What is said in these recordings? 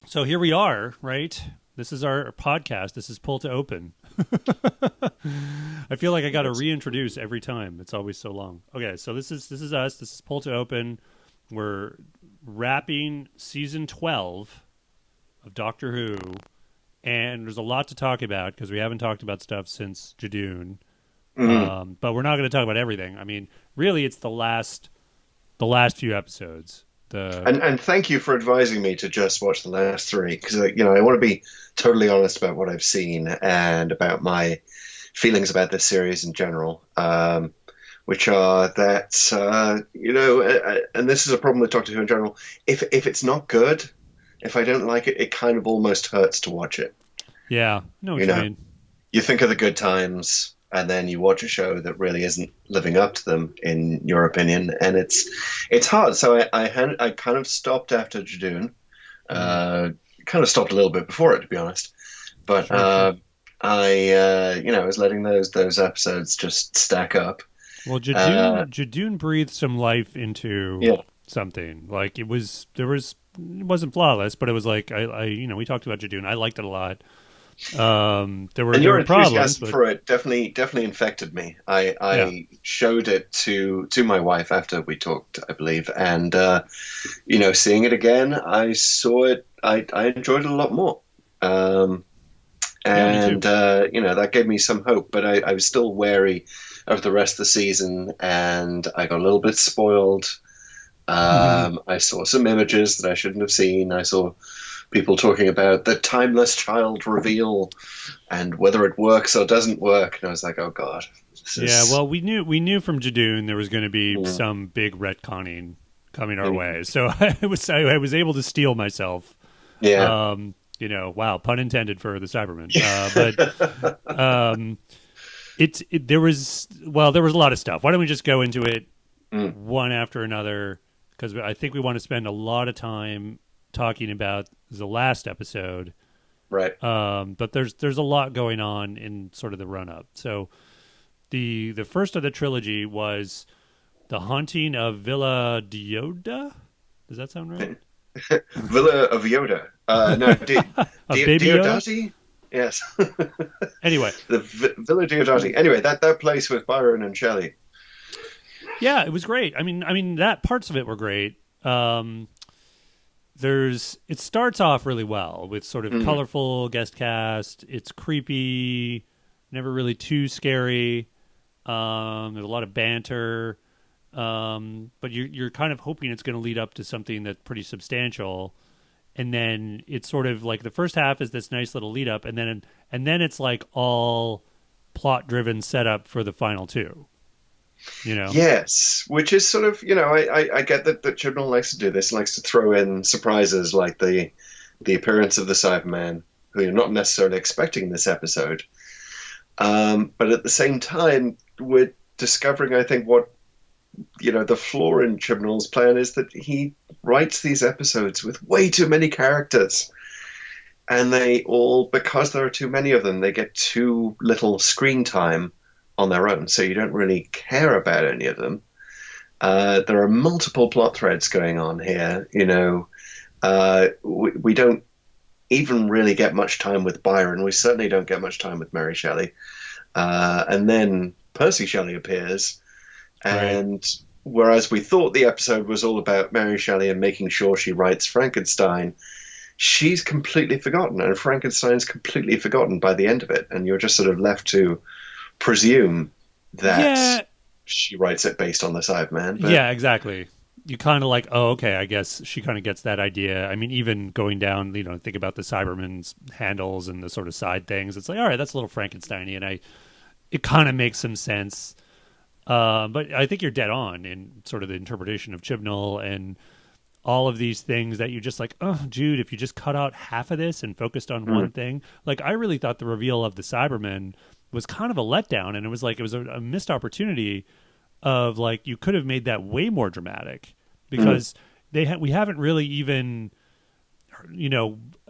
So here we are, right? This is our podcast. This is Pull to Open. I feel like I got to reintroduce every time. It's always so long. Okay, so this is us. This is Pull to Open. We're wrapping season 12 of Doctor Who, and there's a lot to talk about because we haven't talked about stuff since Jadun. But we're not going to talk about everything. I mean, really, it's the last few episodes. And thank you for advising me to just watch the last three because I want to be totally honest about what I've seen and about my feelings about this series in general, which are that and this is a problem with Doctor Who in general. If it's not good, if I don't like it, it kind of almost hurts to watch it. Yeah, no, what You you know, mean. you think of the good times, and then you watch a show that really isn't living up to them, in your opinion, and it's hard. So I kind of stopped after Jadoon, kind of stopped a little bit before it, to be honest, but Sure. I was letting those episodes just stack up. Well, Uh, Jadun breathed some life into yeah, something. Like it wasn't flawless, but it was like we talked about Jadun. I liked it a lot. and There your were problems, enthusiasm but for it definitely infected me. I yeah, I showed it to my wife after we talked, I believe, and seeing it again, I saw it. I enjoyed it a lot more. Um, yeah, me too. and that gave me some hope, but I was still wary of the rest of the season, and I got a little bit spoiled. I saw some images that I shouldn't have seen. I saw people talking about the timeless child reveal and whether it works or doesn't work, and I was like, oh god, this Yeah, is. well, we knew from Jadun there was going to be Mm, some big retconning coming our mm, way, so I was able to steel myself. yeah. Wow, pun intended for the Cybermen. But there was a lot of stuff. Why don't we just go into it Mm, one after another? Because I think we want to spend a lot of time talking about the last episode. right. But there's a lot going on in sort of the run up. So the first of the trilogy was the Haunting of Villa Dioda. Does that sound right? Villa of Yoda. No, Of Baby Yoda. Diodati. Yes, Anyway, Villa Diodati. Anyway, that place with Byron and Shelley. yeah, it was great. I mean that parts of it were great. It starts off really well with sort of Mm, colorful guest cast. It's creepy, never really too scary. There's a lot of banter, but you're kind of hoping it's going to lead up to something that's pretty substantial, and then it's sort of like the first half is this nice little lead up, and then it's like all plot driven setup for the final two. You know? yes, which is sort of, I get that Chibnall likes to do this, likes to throw in surprises like the appearance of the Cyberman, who you're not necessarily expecting this episode. But at the same time, we're discovering, I think, what the flaw in Chibnall's plan is that he writes these episodes with way too many characters, and they all, because there are too many of them, they get too little screen time on their own, so you don't really care about any of them. There are multiple plot threads going on here. We don't even really get much time with Byron. We certainly don't get much time with Mary Shelley. And then Percy Shelley appears, Right. and whereas we thought the episode was all about Mary Shelley and making sure she writes Frankenstein, she's completely forgotten, and Frankenstein's completely forgotten by the end of it, and you're just sort of left to presume that Yeah. she writes it based on the Cyberman. But Yeah. Exactly. You kind of like, oh, okay. I guess she kind of gets that idea. I mean, even going down, think about the Cybermen's handles and the sort of side things. It's like, all right, that's a little Frankenstein-y, and it kind of makes some sense. But I think you're dead on in sort of the interpretation of Chibnall and all of these things that you just like, oh, Jude, if you just cut out half of this and focused on mm, one thing. Like, I really thought the reveal of the Cybermen was kind of a letdown, and it was a missed opportunity of like you could have made that way more dramatic mm, because we haven't really even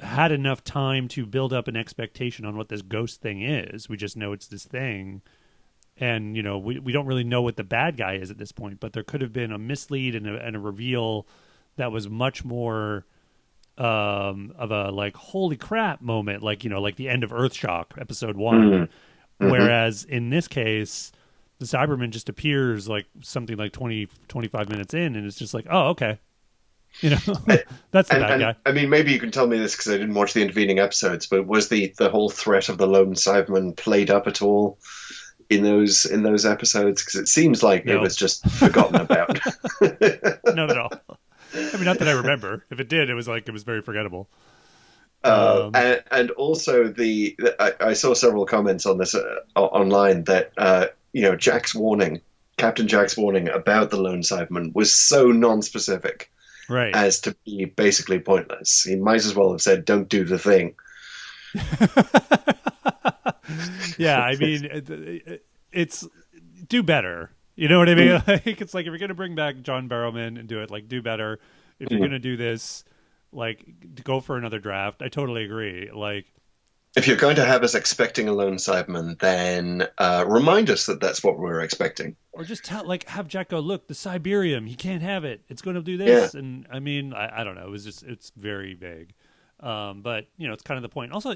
had enough time to build up an expectation on what this ghost thing is. We just know it's this thing, and we don't really know what the bad guy is at this point, but there could have been a mislead and a reveal that was much more of a like holy crap moment, like like the end of Earthshock episode 1. Whereas in this case, the Cyberman just appears like something like 20-25 minutes in, and it's just like, oh, okay, that's the bad guy. I mean, maybe you can tell me this because I didn't watch the intervening episodes, but was the whole threat of the lone Cyberman played up at all in those episodes? Because it seems like it was just forgotten about. Not at all. I mean, not that I remember. If it did, it was very forgettable. And also I saw several comments on this online that Captain Jack's warning about the lone Cyberman was so non-specific, right, as to be basically pointless. He might as well have said, "Don't do the thing." Yeah, I mean, it's do better. You know what I mean? Like, it's like if you're going to bring back John Barrowman and do it, like do better. If you're going to do this, like go for another draft. I totally agree. Like if you're going to have us expecting a lone Cyberman, then remind us that that's what we're expecting. Or just have Jack go, look, the Cyberium, he can't have it. It's going to do this. Yeah. And I mean, I don't know. It's very vague. But it's kind of the point. Also,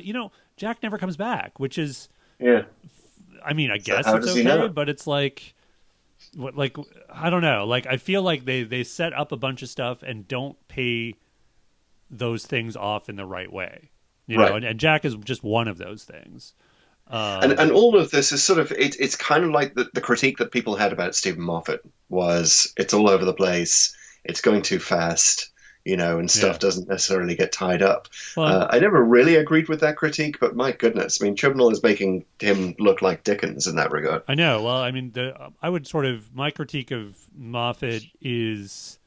Jack never comes back, which is, I mean, I guess it's okay, but it's like, I don't know. Like, I feel like they set up a bunch of stuff and don't pay those things off in the right way. You know, and Jack is just one of those things. And all of this is sort of, it's kind of like the critique that people had about Stephen Moffat was it's all over the place, it's going too fast, and stuff doesn't necessarily get tied up. Well, I never really agreed with that critique, but my goodness, I mean, Chibnall is making him look like Dickens in that regard. I know. Well, I mean, I would my critique of Moffat is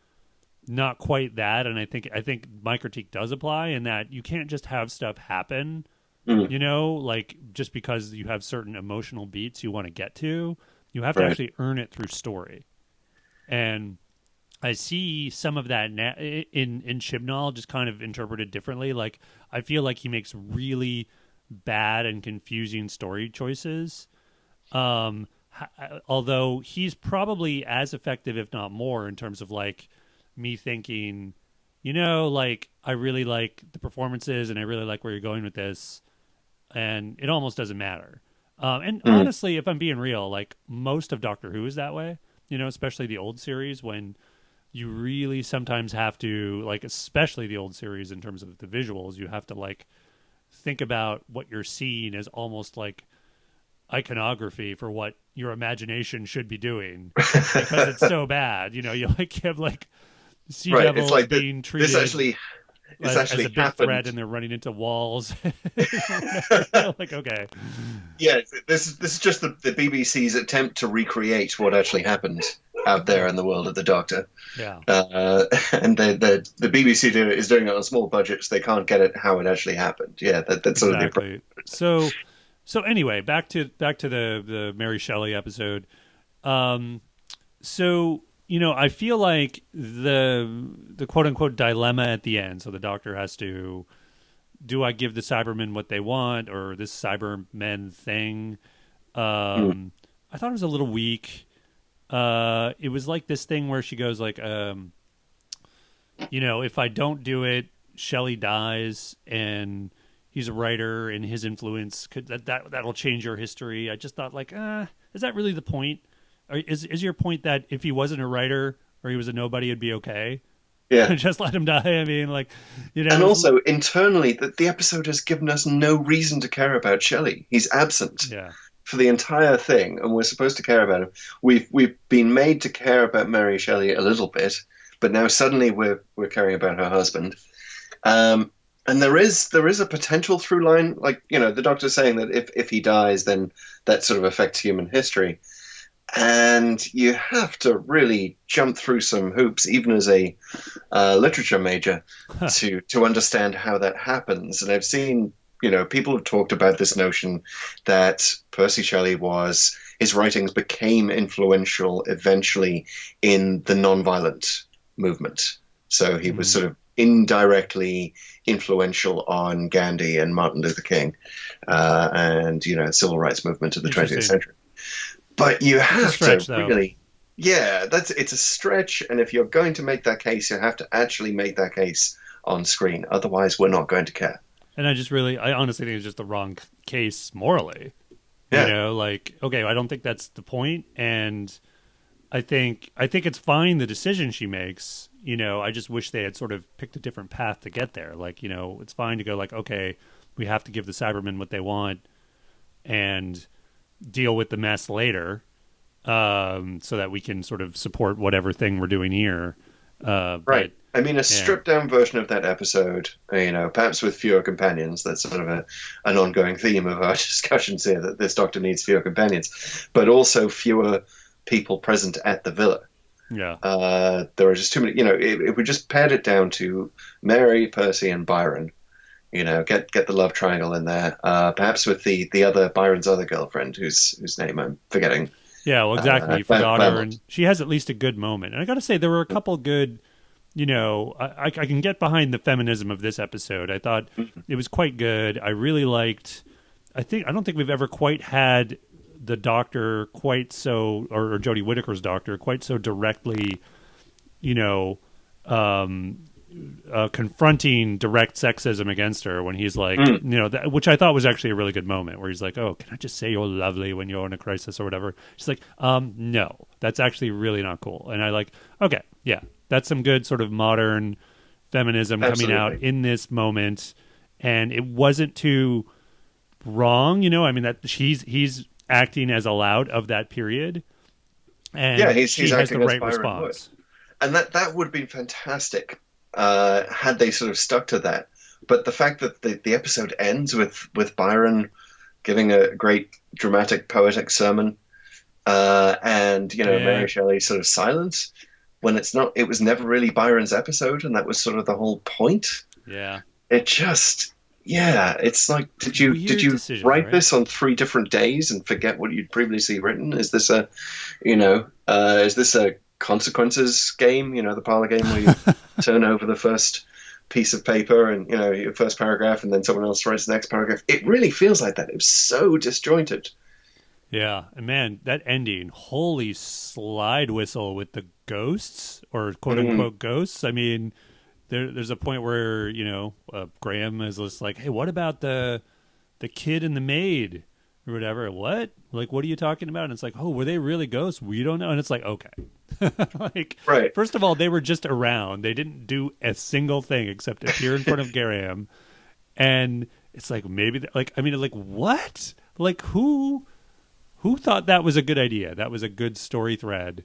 not quite that, and I think my critique does apply in that you can't just have stuff happen, like just because you have certain emotional beats you want to get to. You have to actually earn it through story. And I see some of that in Chibnall just kind of interpreted differently. Like, I feel like he makes really bad and confusing story choices. Although he's probably as effective, if not more, in terms of like me thinking, like I really like the performances and I really like where you're going with this, and it almost doesn't matter. And honestly, if I'm being real, like most of Doctor Who is that way, especially the old series, when you really sometimes have to, like, especially the old series in terms of the visuals, you have to like think about what you're seeing as almost like iconography for what your imagination should be doing because it's so bad. You have like Sea Devils like being treated as a big threat, and they're running into walls. Like, okay, yeah, this is just the BBC's attempt to recreate what actually happened out there in the world of the Doctor. Yeah, and the BBC is doing it on small budgets. They can't get it how it actually happened. Yeah, that's sort of the approach. So anyway, back to the Mary Shelley episode. So I feel like the quote unquote dilemma at the end. So the Doctor has to, do I give the Cybermen what they want, or this Cybermen thing? I thought it was a little weak. It was like this thing where she goes like, if I don't do it, Shelley dies, and he's a writer, and his influence that'll change your history. I just thought like, is that really the point? Is your point that if he wasn't a writer or he was a nobody, it'd be okay? Yeah, just let him die. I mean, like, And also internally, the episode has given us no reason to care about Shelley. He's absent. Yeah. For the entire thing, and we're supposed to care about him. We've been made to care about Mary Shelley a little bit, but now suddenly we're caring about her husband. And there is a potential through line, like the Doctor's saying that if he dies, then that sort of affects human history, and you have to really jump through some hoops, even as a literature major, to understand how that happens. And I've seen. People have talked about this notion that Percy Shelley his writings became influential eventually in the nonviolent movement. So he was sort of indirectly influential on Gandhi and Martin Luther King, and, the civil rights movement of the 20th century. But you have to really... Yeah, it's a stretch, and if you're going to make that case, you have to actually make that case on screen. Otherwise, we're not going to care. And I honestly think it's just the wrong case morally. Yeah. You know, like, okay, I don't think that's the point, and I think it's fine the decision she makes. You know, I just wish they had sort of picked a different path to get there. Like, you know, it's fine to go like, okay, we have to give the Cybermen what they want and deal with the mess later, so that we can sort of support whatever thing we're doing here. Right. But, I mean, a stripped down version of that episode, you know, perhaps with fewer companions. That's sort of an ongoing theme of our discussions here, that this Doctor needs fewer companions, but also fewer people present at the villa. Yeah. There are just too many, you know, if we just pared it down to Mary, Percy, and Byron, you know, get the love triangle in there, perhaps with the other, Byron's other girlfriend, whose name I'm forgetting. Yeah, well, exactly. You forgot her, Belmont. and she has at least a good moment. And I got to say, there were a couple good, you know, I can get behind the feminism of this episode. I thought it was quite good. I really liked. I don't think we've ever quite had the Doctor quite so, or Jodie Whittaker's Doctor quite so directly, you know, confronting direct sexism against her when he's like, you know, which I thought was actually a really good moment where he's like, oh, can I just say you're lovely when you're in a crisis or whatever? She's like, no, that's actually really not cool. And I like, okay, yeah, that's some good sort of modern feminism coming out in this moment. And it wasn't too wrong, you know, I mean, that he's acting as allowed of that period. And Yeah, he's she has the acting as right Byron response. would. And that would have been fantastic had they sort of stuck to that. But the fact that the episode ends with Byron giving a great dramatic poetic sermon, and you know, Mary Shelley sort of silent when it was never really Byron's episode, and that was sort of the whole point. Yeah. It just, yeah, it's like, did you decision, write right? this on 3 different days and forget what you'd previously written? Is this a consequences game? You know, the parlor game where you turn over the first piece of paper and, you know, your first paragraph, and then someone else writes the next paragraph. It really feels like that. It was so disjointed. Yeah, and man, that ending, holy slide whistle with the ghosts, or quote unquote ghosts. I mean, there's a point where, you know, Graham is just like, hey, what about the kid and the maid or whatever? What? Like, what are you talking about? And it's like, oh, were they really ghosts? We don't know. And it's like, okay. Like, right. First of all, they were just around. They didn't do a single thing except appear in front of Graham. And it's like, maybe, what? Like, who thought that was a good idea? That was a good story thread.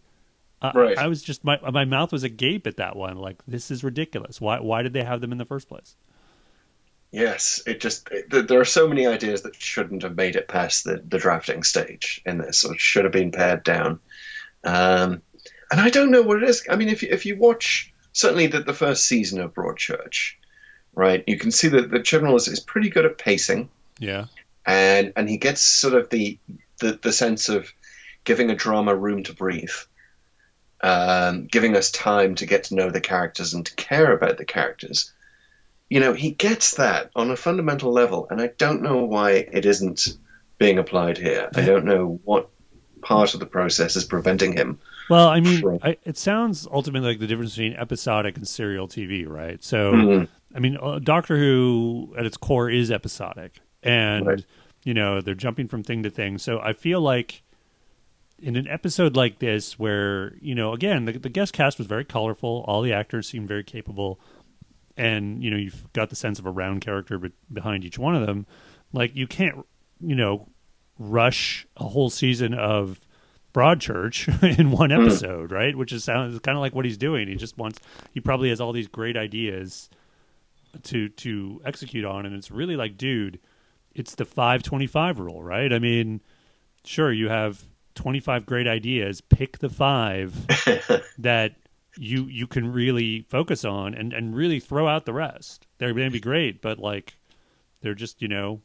Right. I was just, my mouth was agape at that one. Like, this is ridiculous. Why did they have them in the first place? Yes, there are so many ideas that shouldn't have made it past the drafting stage in this, or should have been pared down. And I don't know what it is. I mean, if you watch certainly the first season of Broadchurch, right, you can see that the Chibnall is pretty good at pacing. Yeah. And he gets sort of the sense of giving a drama room to breathe, giving us time to get to know the characters and to care about the characters. You know, he gets that on a fundamental level, and I don't know why it isn't being applied here. I don't know what part of the process is preventing him. Well, I mean, it sounds ultimately like the difference between episodic and serial TV, right? So, I mean, Doctor Who at its core is episodic, and, you know, they're jumping from thing to thing. So I feel like in an episode like this where, you know, again, the guest cast was very colorful. All the actors seemed very capable. And, you know, you've got the sense of a round character behind each one of them. Like, you can't, you know, rush a whole season of Broadchurch in one episode, right? Which sounds kind of like what he's doing. He probably has all these great ideas to execute on. And it's really like, dude, it's the 5-25 rule, right? I mean, sure, you have 25 great ideas. Pick the 5 that you can really focus on and really throw out the rest. They're going to be great, but like they're just, you know,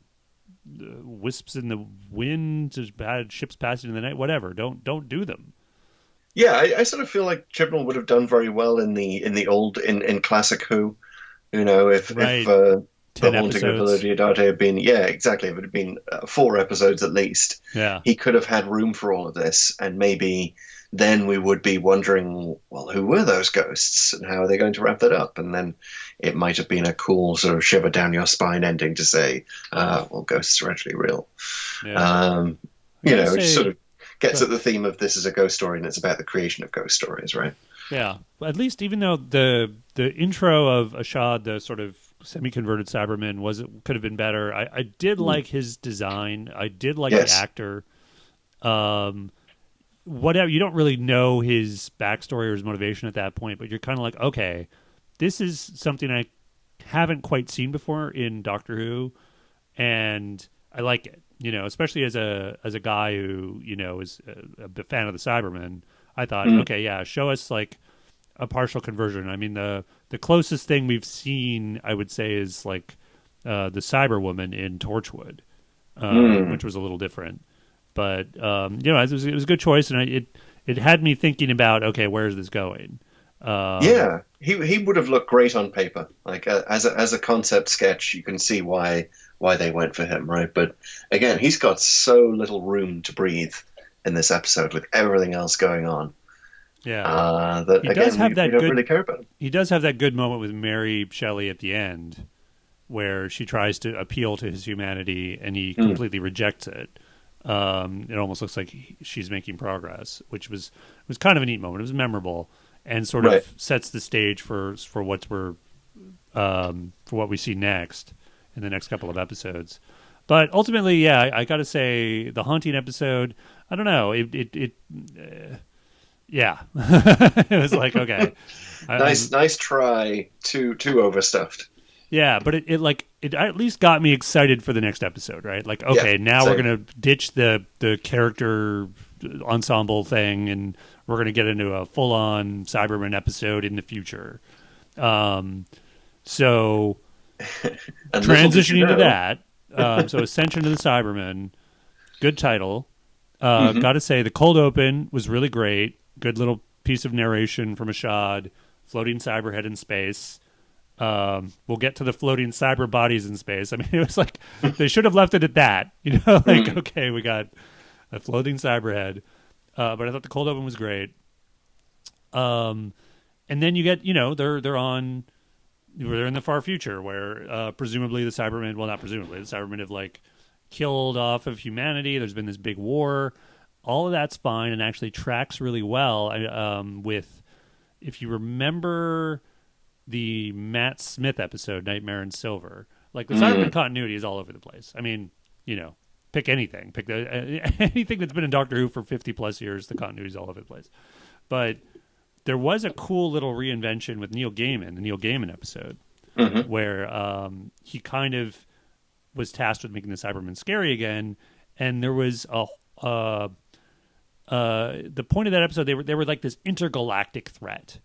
wisps in the wind, just bad ships passing in the night, whatever. Don't do them. Yeah, I sort of feel like Chibnall would have done very well in the old in classic Who, you know, if the Haunting of Villa Diodati had been, yeah, exactly, if it had been 4 episodes at least, yeah, he could have had room for all of this and maybe then we would be wondering, well, who were those ghosts and how are they going to wrap that up? And then it might have been a cool sort of shiver down your spine ending to say, well, ghosts are actually real. Yeah. Which sort of gets at the theme of this is a ghost story and it's about the creation of ghost stories, right? Yeah. At least even though the intro of Ashad, the sort of semi-converted Cyberman, could have been better. I did like his design. I did like the actor. Whatever, you don't really know his backstory or his motivation at that point, but you're kind of like, okay, this is something I haven't quite seen before in Doctor Who, and I like it. Especially as a guy who is a fan of the Cybermen. I thought, okay, yeah, show us like a partial conversion. I mean, the closest thing we've seen, I would say, is like the Cyberwoman in Torchwood, which was a little different. But it was a good choice, and it had me thinking about, okay, where is this going? He would have looked great on paper. Like as a concept sketch, you can see why they went for him, right? But again, he's got so little room to breathe in this episode with everything else going on. Yeah, that he again, does have we that don't good, really care about him. He does have that good moment with Mary Shelley at the end, where she tries to appeal to his humanity, and he completely rejects it. It almost looks like she's making progress, which was kind of a neat moment. It was memorable and sort of sets the stage for what we see next in the next couple of episodes. But ultimately, yeah, I got to say the haunting episode, I don't know, it was like, okay, nice try, too overstuffed. Yeah, but it at least got me excited for the next episode, right? Like, okay, now we're gonna ditch the character ensemble thing, and we're gonna get into a full on Cyberman episode in the future. So transitioning to that, so Ascension to the Cybermen, good title. Got to say, the cold open was really great. Good little piece of narration from Ashad, floating cyberhead in space. We'll get to the floating cyber bodies in space. I mean, it was like they should have left it at that. Okay, we got a floating cyberhead. But I thought the cold open was great. And then you get, they're in the far future where presumably the Cybermen, well, not presumably, the Cybermen have like killed off of humanity. There's been this big war. All of that's fine and actually tracks really well with, if you remember the Matt Smith episode, Nightmare in Silver, like the Cyberman continuity is all over the place. I mean, pick anything, anything that's been in Doctor Who for 50 plus years, the continuity is all over the place. But there was a cool little reinvention with Neil Gaiman, the Neil Gaiman episode, where he kind of was tasked with making the Cybermen scary again, and there was the point of that episode, they were like this intergalactic threat.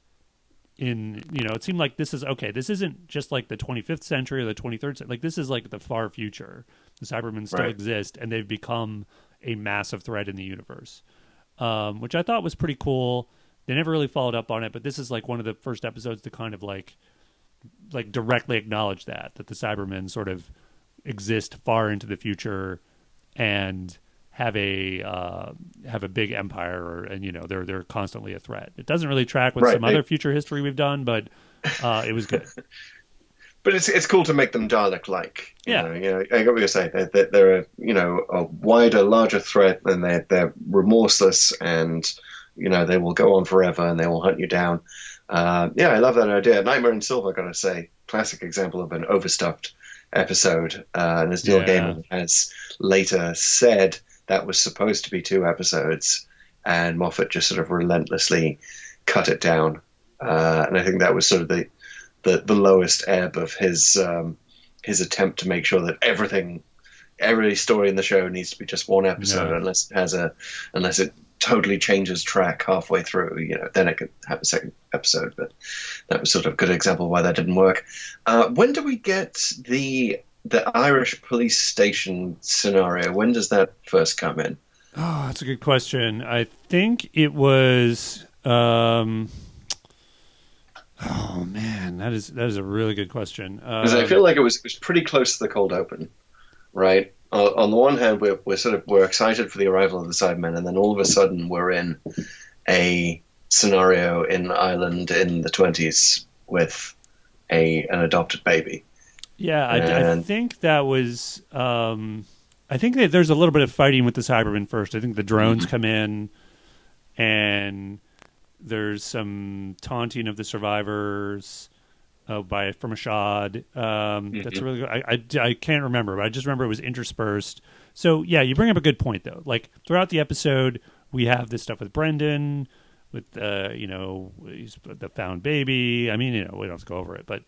It seemed like this isn't just like the 25th century or the 23rd century. Like, this is like the far future. The Cybermen still exist, and they've become a massive threat in the universe, which I thought was pretty cool. They never really followed up on it, but this is like one of the first episodes to kind of like directly acknowledge that the Cybermen sort of exist far into the future and have a big empire, and they're constantly a threat. It doesn't really track with some other future history we've done, but it was good. But it's cool to make them Dalek-like. Yeah. I got what you're saying. They're a wider, larger threat, and they're remorseless, and they will go on forever, and they will hunt you down. I love that idea. Nightmare in Silver, gotta say, classic example of an overstuffed episode. And as Neil Gaiman has later said, that was supposed to be 2 episodes, and Moffat just sort of relentlessly cut it down. And I think that was sort of the lowest ebb of his attempt to make sure that every story in the show needs to be just 1 episode, unless it totally changes track halfway through. Then it could have a second episode. But that was sort of a good example of why that didn't work. When do we get the Irish police station scenario? When does that first come in? Oh, that's a good question. I think it was. Oh man, that is a really good question. Because I feel like it was pretty close to the cold open, right? On the one hand, we're excited for the arrival of the Cybermen, and then all of a sudden we're in a scenario in Ireland in the 20s with an adopted baby. Yeah, I think that was. I think that there's a little bit of fighting with the Cybermen first. I think the drones come in, and there's some taunting of the survivors from a shot. That's a really good. I can't remember, but I just remember it was interspersed. So yeah, you bring up a good point though. Like throughout the episode, we have this stuff with Brendan, with he's the found baby. I mean, we don't have to go over it, but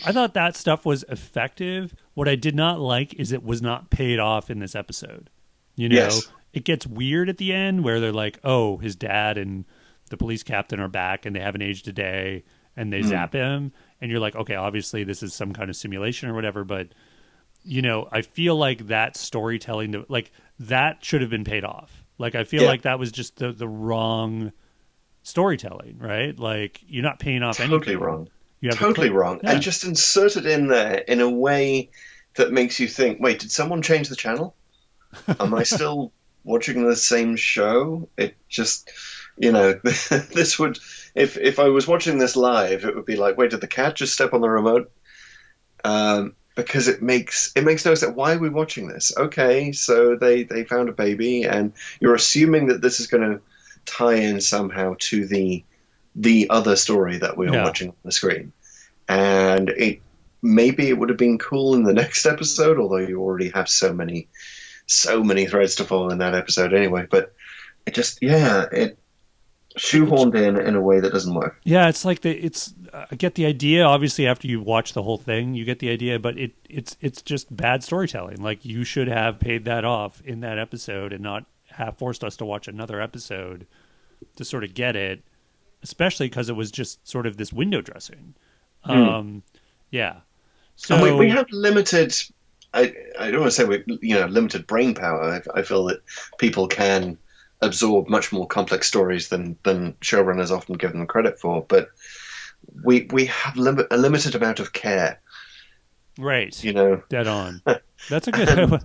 I thought that stuff was effective. What I did not like is it was not paid off in this episode. Yes. It gets weird at the end where they're like, oh, his dad and the police captain are back and they haven't aged a day, and they zap him. And you're like, okay, obviously this is some kind of simulation or whatever. But, I feel like that storytelling, that should have been paid off. Like, I feel like that was just the wrong storytelling, right? Like, you're not paying off anything. Totally wrong. Totally wrong. Yeah. And just insert it in there in a way that makes you think, wait, did someone change the channel? Am I still watching the same show? It just, this would, if I was watching this live, it would be like, wait, did the cat just step on the remote? Because it makes no sense. Why are we watching this? Okay, so they found a baby, and you're assuming that this is going to tie in somehow to the other story that we are watching on the screen. And maybe it would have been cool in the next episode, although you already have so many threads to follow in that episode anyway. But it just, it shoehorned in a way that doesn't work. Yeah, it's like I get the idea. Obviously, after you watch the whole thing, you get the idea, but it's just bad storytelling. Like, you should have paid that off in that episode and not have forced us to watch another episode to sort of get it, especially because it was just sort of this window dressing. Yeah. So and we have limited. I don't want to say limited brain power. I feel that people can absorb much more complex stories than showrunners often give them credit for. But we have a limited amount of care. Right. Dead on. That's a good.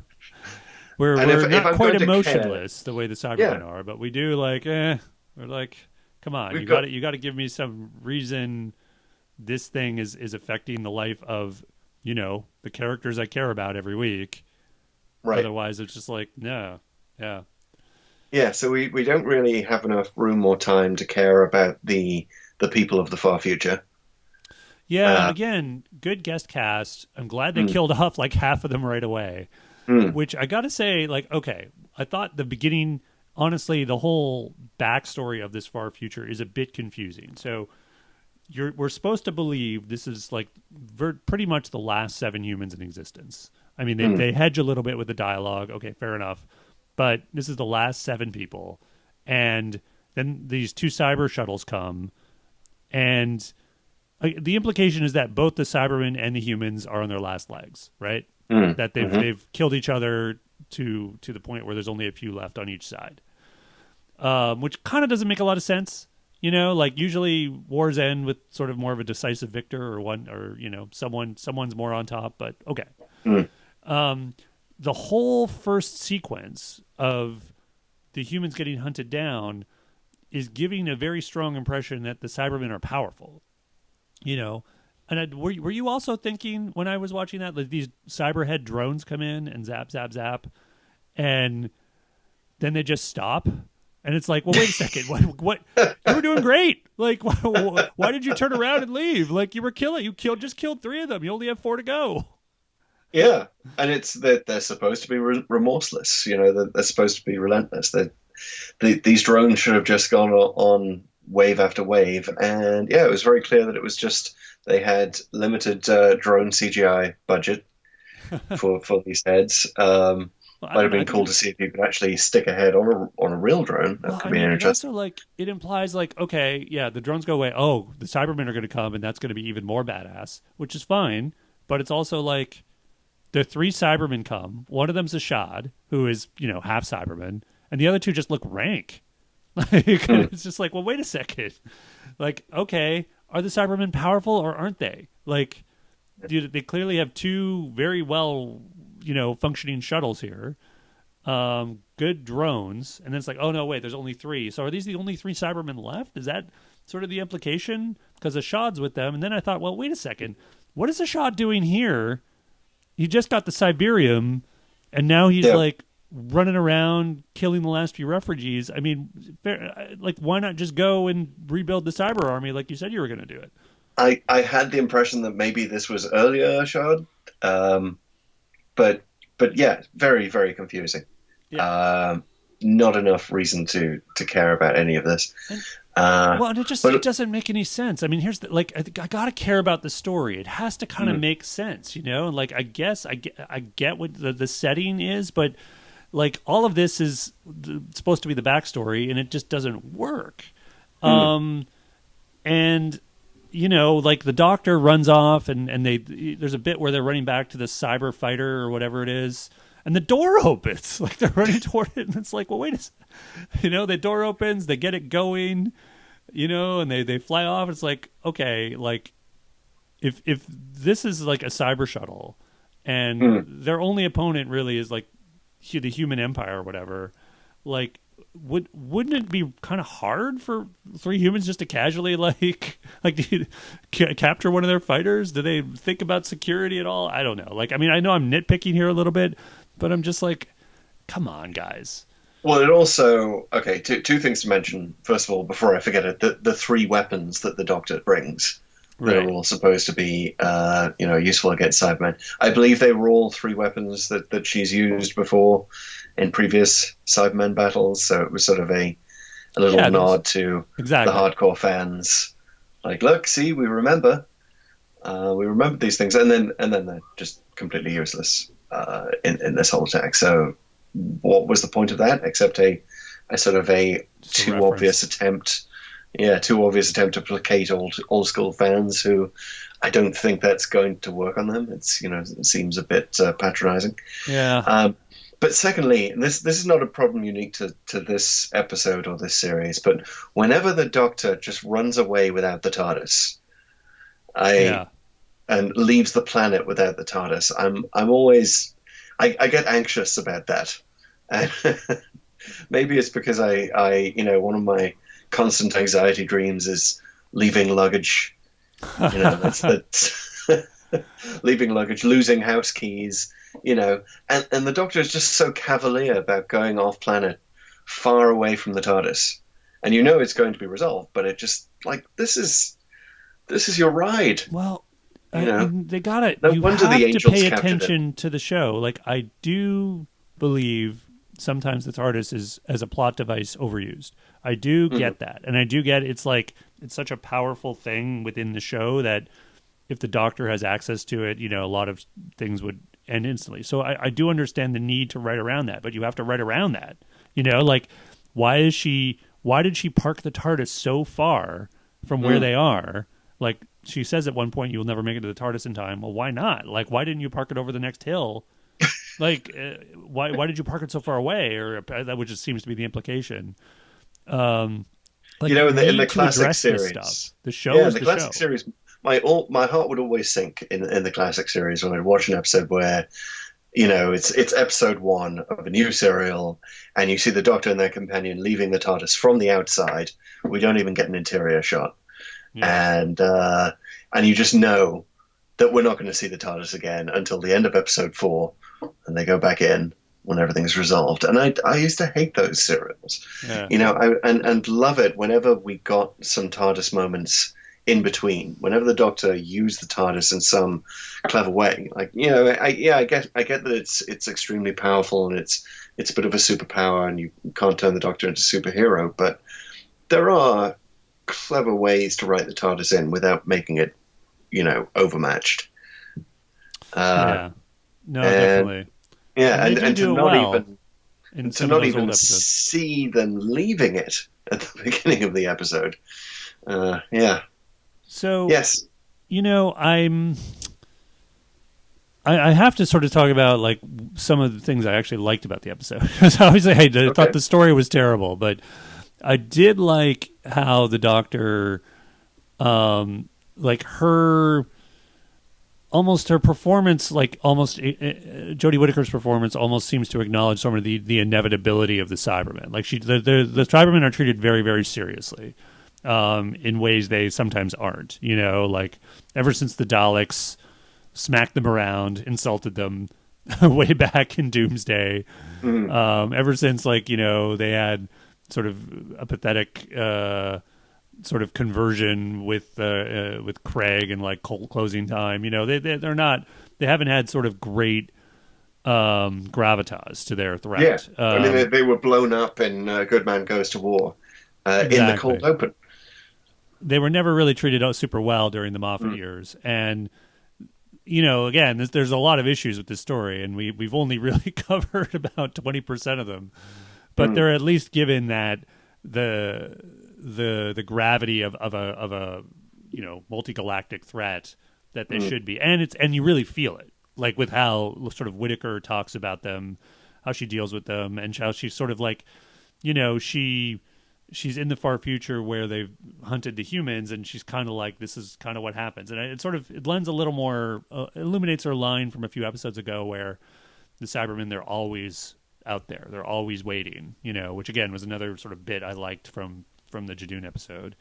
We're not quite emotionless the way the Cybermen are, but we do we're like, come on, you got to give me some reason this thing is affecting the life of the characters I care about every week. Right. Otherwise, it's just like, no. Yeah. Yeah, so we don't really have enough room or time to care about the people of the far future. Yeah, again, good guest cast. I'm glad they killed off like half of them right away. Which I got to say, okay, I thought the beginning, honestly, the whole backstory of this far future is a bit confusing. So we're supposed to believe this is pretty much the last 7 humans in existence. I mean, they hedge a little bit with the dialogue. Okay, fair enough. But this is the last 7 people. And then these 2 cyber shuttles come. And the implication is that both the Cybermen and the humans are on their last legs, right? That they've killed each other to the point where there's only a few left on each side. Which kind of doesn't make a lot of sense. Usually wars end with sort of more of a decisive victor someone's more on top, but okay. The whole first sequence of the humans getting hunted down is giving a very strong impression that the Cybermen are powerful. And were you also thinking when I was watching that these cyberhead drones come in and zap, zap, zap, and then they just stop? And it's like, well, wait a second. What? You were doing great. Why did you turn around and leave? You just killed 3 of them. You only have 4 to go. Yeah, and it's that they're supposed to be remorseless. They're supposed to be relentless. These drones should have just gone on wave after wave, and it was very clear that it was just they had limited drone CGI budget for these heads. Might have been cool to see if you could actually stick a head on a real drone. That could be interesting. Also, it implies okay, yeah, the drones go away. Oh, the Cybermen are going to come, and that's going to be even more badass, which is fine. But it's also the 3 Cybermen come. One of them's a Shad, who is half Cyberman, and the other 2 just look rank. It's just well, wait a second. Okay, are the Cybermen powerful or aren't they? They clearly have 2 very well functioning shuttles here. good drones, and then it's like, oh no, wait, there's only 3. So are these the only 3 Cybermen left? Is that sort of the implication? Because Ashad's with them, and then I thought, well, wait a second, what is Ashad doing here? He just got the Siberium, and now he's like running around killing the last few refugees. I mean, like, why not just go and rebuild the cyber army like you said you were going to do it? I had the impression that maybe this was earlier Ashad, but yeah, very, very confusing. Yeah. Not enough reason to care about any of this. And it doesn't make any sense. I mean, here's I gotta care about the story. It has to kind of make sense, And like, I guess I get what the setting is, but like, all of this is supposed to be the backstory, and it just doesn't work. And like, the doctor runs off, and there's a bit where they're running back to the cyber fighter or whatever it is, and the door opens. Like, they're running toward it, and it's like, well, wait a second. The door opens, they get it going, and they fly off. It's like, okay, like, if this is like a cyber shuttle, and their only opponent really is like the human empire or whatever, like, wouldn't it be kind of hard for 3 humans just to casually capture one of their fighters? Do they think about security at all? I don't know. Like, I mean, I know I'm nitpicking here a little bit, but I'm just like, come on, guys. Well, it also, okay, two things to mention. First of all, before I forget it, the 3 weapons that the Doctor brings that are all supposed to be, useful against Cybermen. I believe they were all 3 weapons that she's used before in previous Cybermen battles, so it was sort of a little nod to the hardcore fans. Like, look, see, we remember these things, and then they're just completely useless in this whole attack. So, what was the point of that? Except a sort of a too obvious attempt to placate old school fans who I don't think that's going to work on them. It's it seems a bit patronizing. Yeah. But secondly, this is not a problem unique to this episode or this series, but whenever the Doctor just runs away without the TARDIS, and leaves the planet without the TARDIS, I'm always I get anxious about that. And maybe it's because I one of my constant anxiety dreams is leaving luggage. That's leaving luggage, losing house keys, and the Doctor is just so cavalier about going off planet, far away from the TARDIS, and it's going to be resolved, but it just like this is your ride. Well, they gotta. No you wonder have the to angels pay captured attention to the show. Like, I do believe sometimes the TARDIS is as a plot device overused. I do get that, and I do get it's such a powerful thing within the show that if the Doctor has access to it, a lot of things would end instantly. So I do understand the need to write around that, but you have to write around that. Like, why did she park the TARDIS so far from where they are? Like, she says at one point, "You will never make it to the TARDIS in time." Well, why not? Like, why didn't you park it over the next hill? Like, why did you park it so far away? Or that which just seems to be the implication. In the classic series, the show is the classic series. My heart would always sink in the classic series when I'd watch an episode where, it's episode 1 of a new serial, and you see the Doctor and their companion leaving the TARDIS from the outside. We don't even get an interior shot, and you just know that we're not going to see the TARDIS again until the end of episode 4, and they go back in when everything's resolved. And I used to hate those serials, and love it whenever we got some TARDIS moments in between, whenever the Doctor used the TARDIS in some clever way. Like, I get that it's extremely powerful, and it's a bit of a superpower, and you can't turn the Doctor into a superhero, but there are clever ways to write the TARDIS in without making it overmatched. Definitely. Yeah, and to not well even see them leaving it at the beginning of the episode. So yes, I have to sort of talk about like some of the things I actually liked about the episode. Because obviously I thought the story was terrible, but I did like how the Doctor, like her almost her performance, like almost Jodie Whittaker's performance, almost seems to acknowledge some of the inevitability of the Cybermen. Like the Cybermen are treated very, very seriously, in ways they sometimes aren't. You know, like ever since the Daleks smacked them around, insulted them way back in Doomsday. Ever since, like, you know, they had sort of a pathetic sort of conversion with Craig and like cold closing time. You know, they haven't had sort of great gravitas to their threat. Yeah, I mean they were blown up in Good Man Goes to War exactly. in the cold open. They were never really treated out super well during the Moffat years, and you know, again, there's a lot of issues with this story, and we've only really covered about 20% of them, but they're at least given that the gravity of a you know, multi-galactic threat that they should be, and you really feel it, like with how sort of Whittaker talks about them, how she deals with them, and how she's sort of like, you know, she's in the far future where they've hunted the humans, and she's kind of like, this is kind of what happens. And it lends a little more, illuminates her line from a few episodes ago where the Cybermen, they're always out there. They're always waiting, you know, which again was another sort of bit I liked from the Jadoon episode.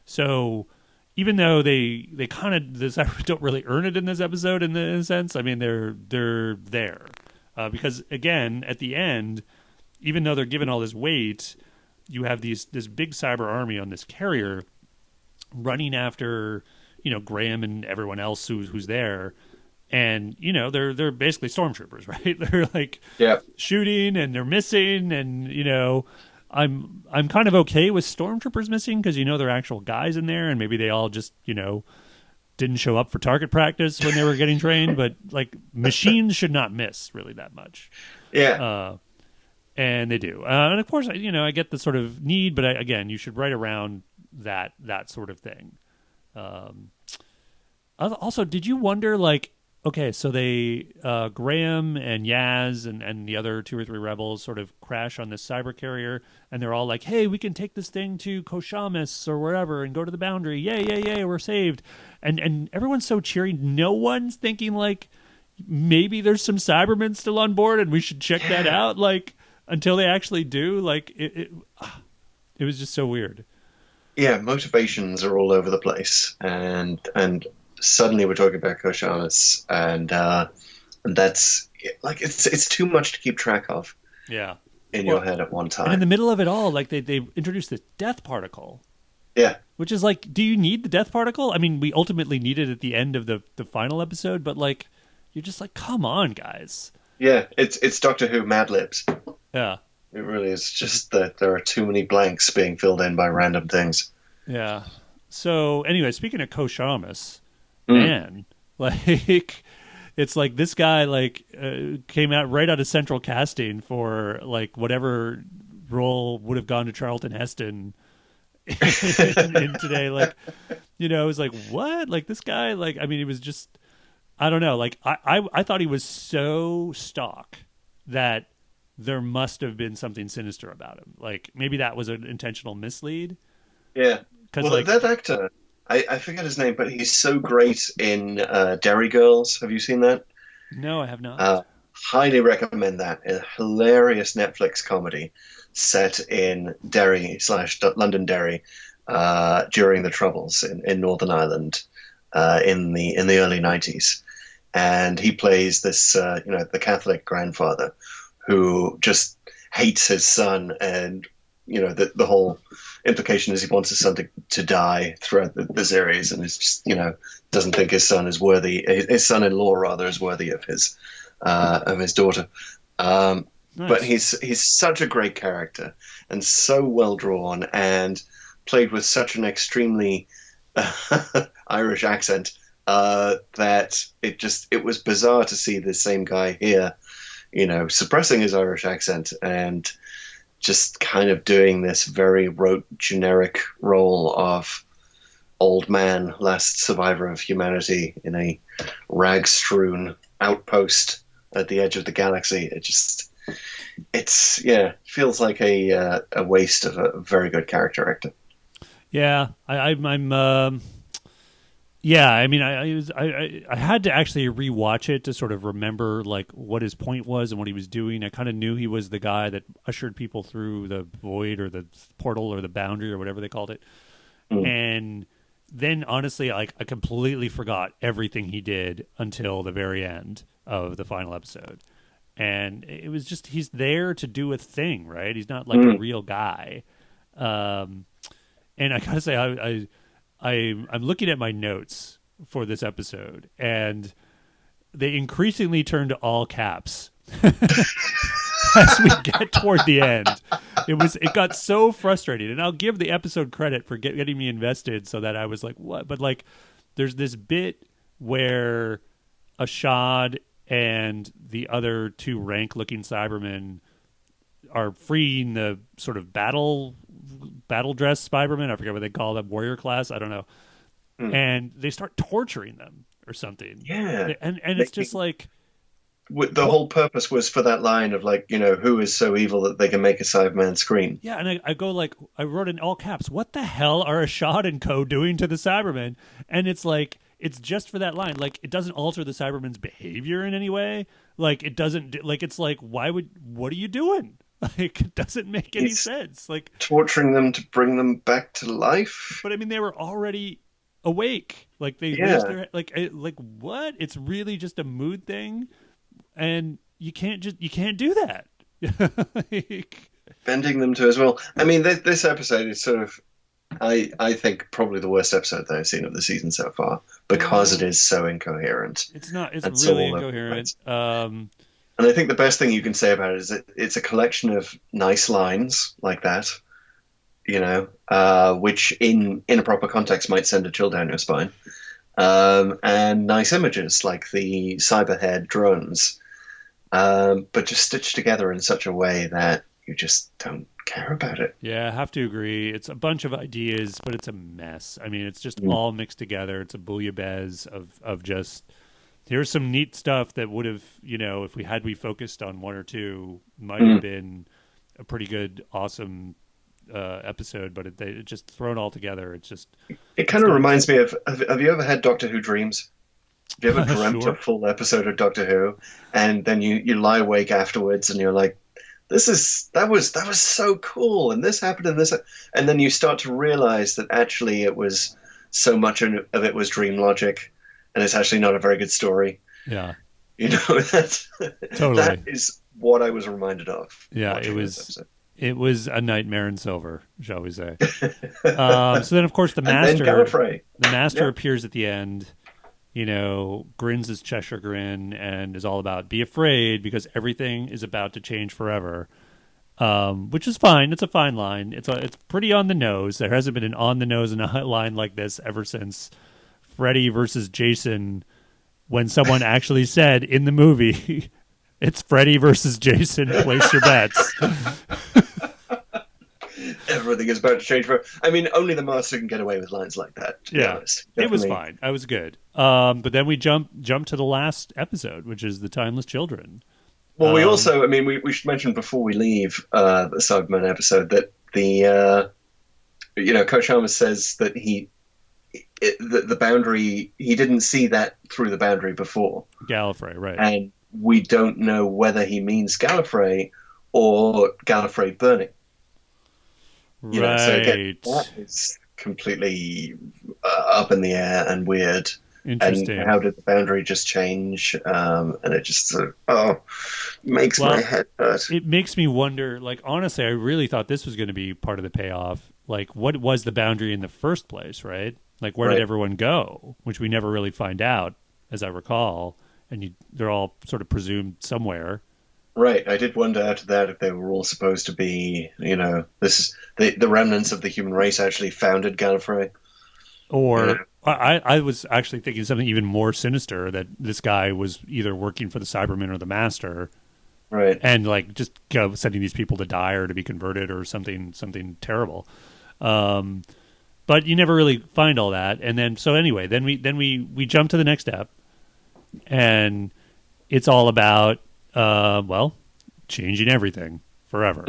So even though the Cybermen don't really earn it in this episode in a sense, I mean, they're there. Because again, at the end, even though they're given all this weight, you have this big cyber army on this carrier running after, you know, Graham and everyone else who's there, and you know they're basically stormtroopers, right? They're like shooting and they're missing, and you know, I'm kind of okay with stormtroopers missing because you know they're actual guys in there, and maybe they all just, you know, didn't show up for target practice when they were getting trained, but like machines should not miss really that much. And they do. And of course, you know, I get the sort of need, but again, you should write around that sort of thing. Also, did you wonder, like, okay, so they, Graham and Yaz and the other 2 or 3 rebels sort of crash on this cyber carrier, and they're all like, hey, we can take this thing to Koshamis or wherever and go to the boundary. Yay, yay, yay, we're saved. And everyone's so cheery. No one's thinking, like, maybe there's some Cybermen still on board and we should check that out. Like, until they actually do, like it was just so weird. Yeah, motivations are all over the place, and suddenly we're talking about Koshamis, and that's like it's too much to keep track of. Yeah, in your head at one time. And in the middle of it all, like they introduced this death particle. Yeah, which is like, do you need the death particle? I mean, we ultimately need it at the end of the final episode, but like, you're just like, come on, guys. Yeah, it's Doctor Who Mad Libs. Yeah. It really is just that there are too many blanks being filled in by random things. Yeah. So, anyway, speaking of Koshamis, man, like, it's like this guy, like, came out right out of central casting for, like, whatever role would have gone to Charlton Heston in today. Like, you know, it was like, what? Like, this guy, like, I mean, he was just, I don't know. Like, I thought he was so stock that there must have been something sinister about him. Like, maybe that was an intentional mislead. Yeah. Well, like, that actor, I forget his name, but he's so great in Derry Girls. Have you seen that? No, I have not. Highly recommend that. A hilarious Netflix comedy set in Derry / London Derry during the Troubles in Northern Ireland in the early 90s. And he plays this, the Catholic grandfather who just hates his son, and the whole implication is he wants his son to die throughout the series, and it's just, doesn't think his son is worthy. His son-in-law rather is worthy of his daughter. Nice. But he's such a great character and so well drawn and played with such an extremely Irish accent that it was bizarre to see the same guy here, suppressing his Irish accent and just kind of doing this very rote, generic role of old man, last survivor of humanity in a rag-strewn outpost at the edge of the galaxy. It feels like a waste of a very good character actor. Yeah, I'm Yeah, I mean, I had to actually rewatch it to sort of remember like what his point was and what he was doing. I kind of knew he was the guy that ushered people through the void or the portal or the boundary or whatever they called it. Mm. And then honestly, like I completely forgot everything he did until the very end of the final episode. And it was just he's there to do a thing, right? He's not like a real guy. And I gotta say, I'm looking at my notes for this episode, and they increasingly turn to all caps as we get toward the end. It got so frustrating, and I'll give the episode credit for getting me invested, so that I was like, "What?" But like, there's this bit where Ashad and the other two rank-looking Cybermen are freeing the sort of battle dress Cybermen. I forget what they call them, warrior class. I don't know. And they start torturing them or something. Yeah, and it's just like the whole purpose was for that line of like, who is so evil that they can make a Cyberman scream. Yeah, and I go like, I wrote in all caps, what the hell are Ashad and co doing to the Cybermen? And it's like, it's just for that line. Like, it doesn't alter the Cybermen's behavior in any way. Like, it doesn't, like, it's like, what are you doing? Like, it doesn't make any sense. Like, torturing them to bring them back to life. But I mean, they were already awake. Like, they raised their, like what? It's really just a mood thing. And you can't do that. Like, bending them to as well. I mean, this episode is sort of, I think, probably the worst episode that I've seen of the season so far, because it is so incoherent. It's really incoherent. And I think the best thing you can say about it is that it's a collection of nice lines like that, which in a proper context might send a chill down your spine, and nice images like the cyberhead drones, but just stitched together in such a way that you just don't care about it. Yeah, I have to agree. It's a bunch of ideas, but it's a mess. I mean, it's just all mixed together. It's a bouillabaisse of just, here's some neat stuff that would have, if we focused on one or two, might have been a pretty good, awesome episode, but it just thrown all together. It's just... It kind of reminds me of, have you ever had Doctor Who dreams? Have you ever dreamt Sure. a full episode of Doctor Who, and then you lie awake afterwards and you're like, that was so cool, and this happened, and then you start to realize that actually it was so much of it was dream logic, and it's actually not a very good story. Yeah. That's Totally. That is what I was reminded of. Yeah, it was a nightmare in silver, shall we say. So then, of course, the master appears at the end, grins his Cheshire grin and is all about be afraid because everything is about to change forever, which is fine. It's a fine line. It's pretty on the nose. There hasn't been an on the nose and a line like this ever since Freddy versus Jason, when someone actually said in the movie, it's Freddy versus Jason, place your bets. Everything is about to change. I mean, only the master can get away with lines like that, to be honest. It was fine. I was good. But then we jump to the last episode, which is the Timeless Children. Well, we also, I mean, we should mention before we leave the Cybermen episode that the, Coach Harmer says that the boundary, he didn't see that through the boundary before. Gallifrey, right. And we don't know whether he means Gallifrey or Gallifrey burning. Right. So again, that is completely up in the air and weird. Interesting. And how did the boundary just change? And it just sort of, makes my head hurt. It makes me wonder, like, honestly, I really thought this was going to be part of the payoff. Like, what was the boundary in the first place, right? Like, where did everyone go? Which we never really find out, as I recall. And they're all sort of presumed somewhere. Right. I did wonder after that if they were all supposed to be, this is the remnants of the human race actually founded Gallifrey. Or I was actually thinking something even more sinister, that this guy was either working for the Cybermen or the Master. Right. And like just sending these people to die or to be converted or something terrible. But you never really find all that. And then, so anyway, then we jump to the next step, and it's all about, changing everything forever.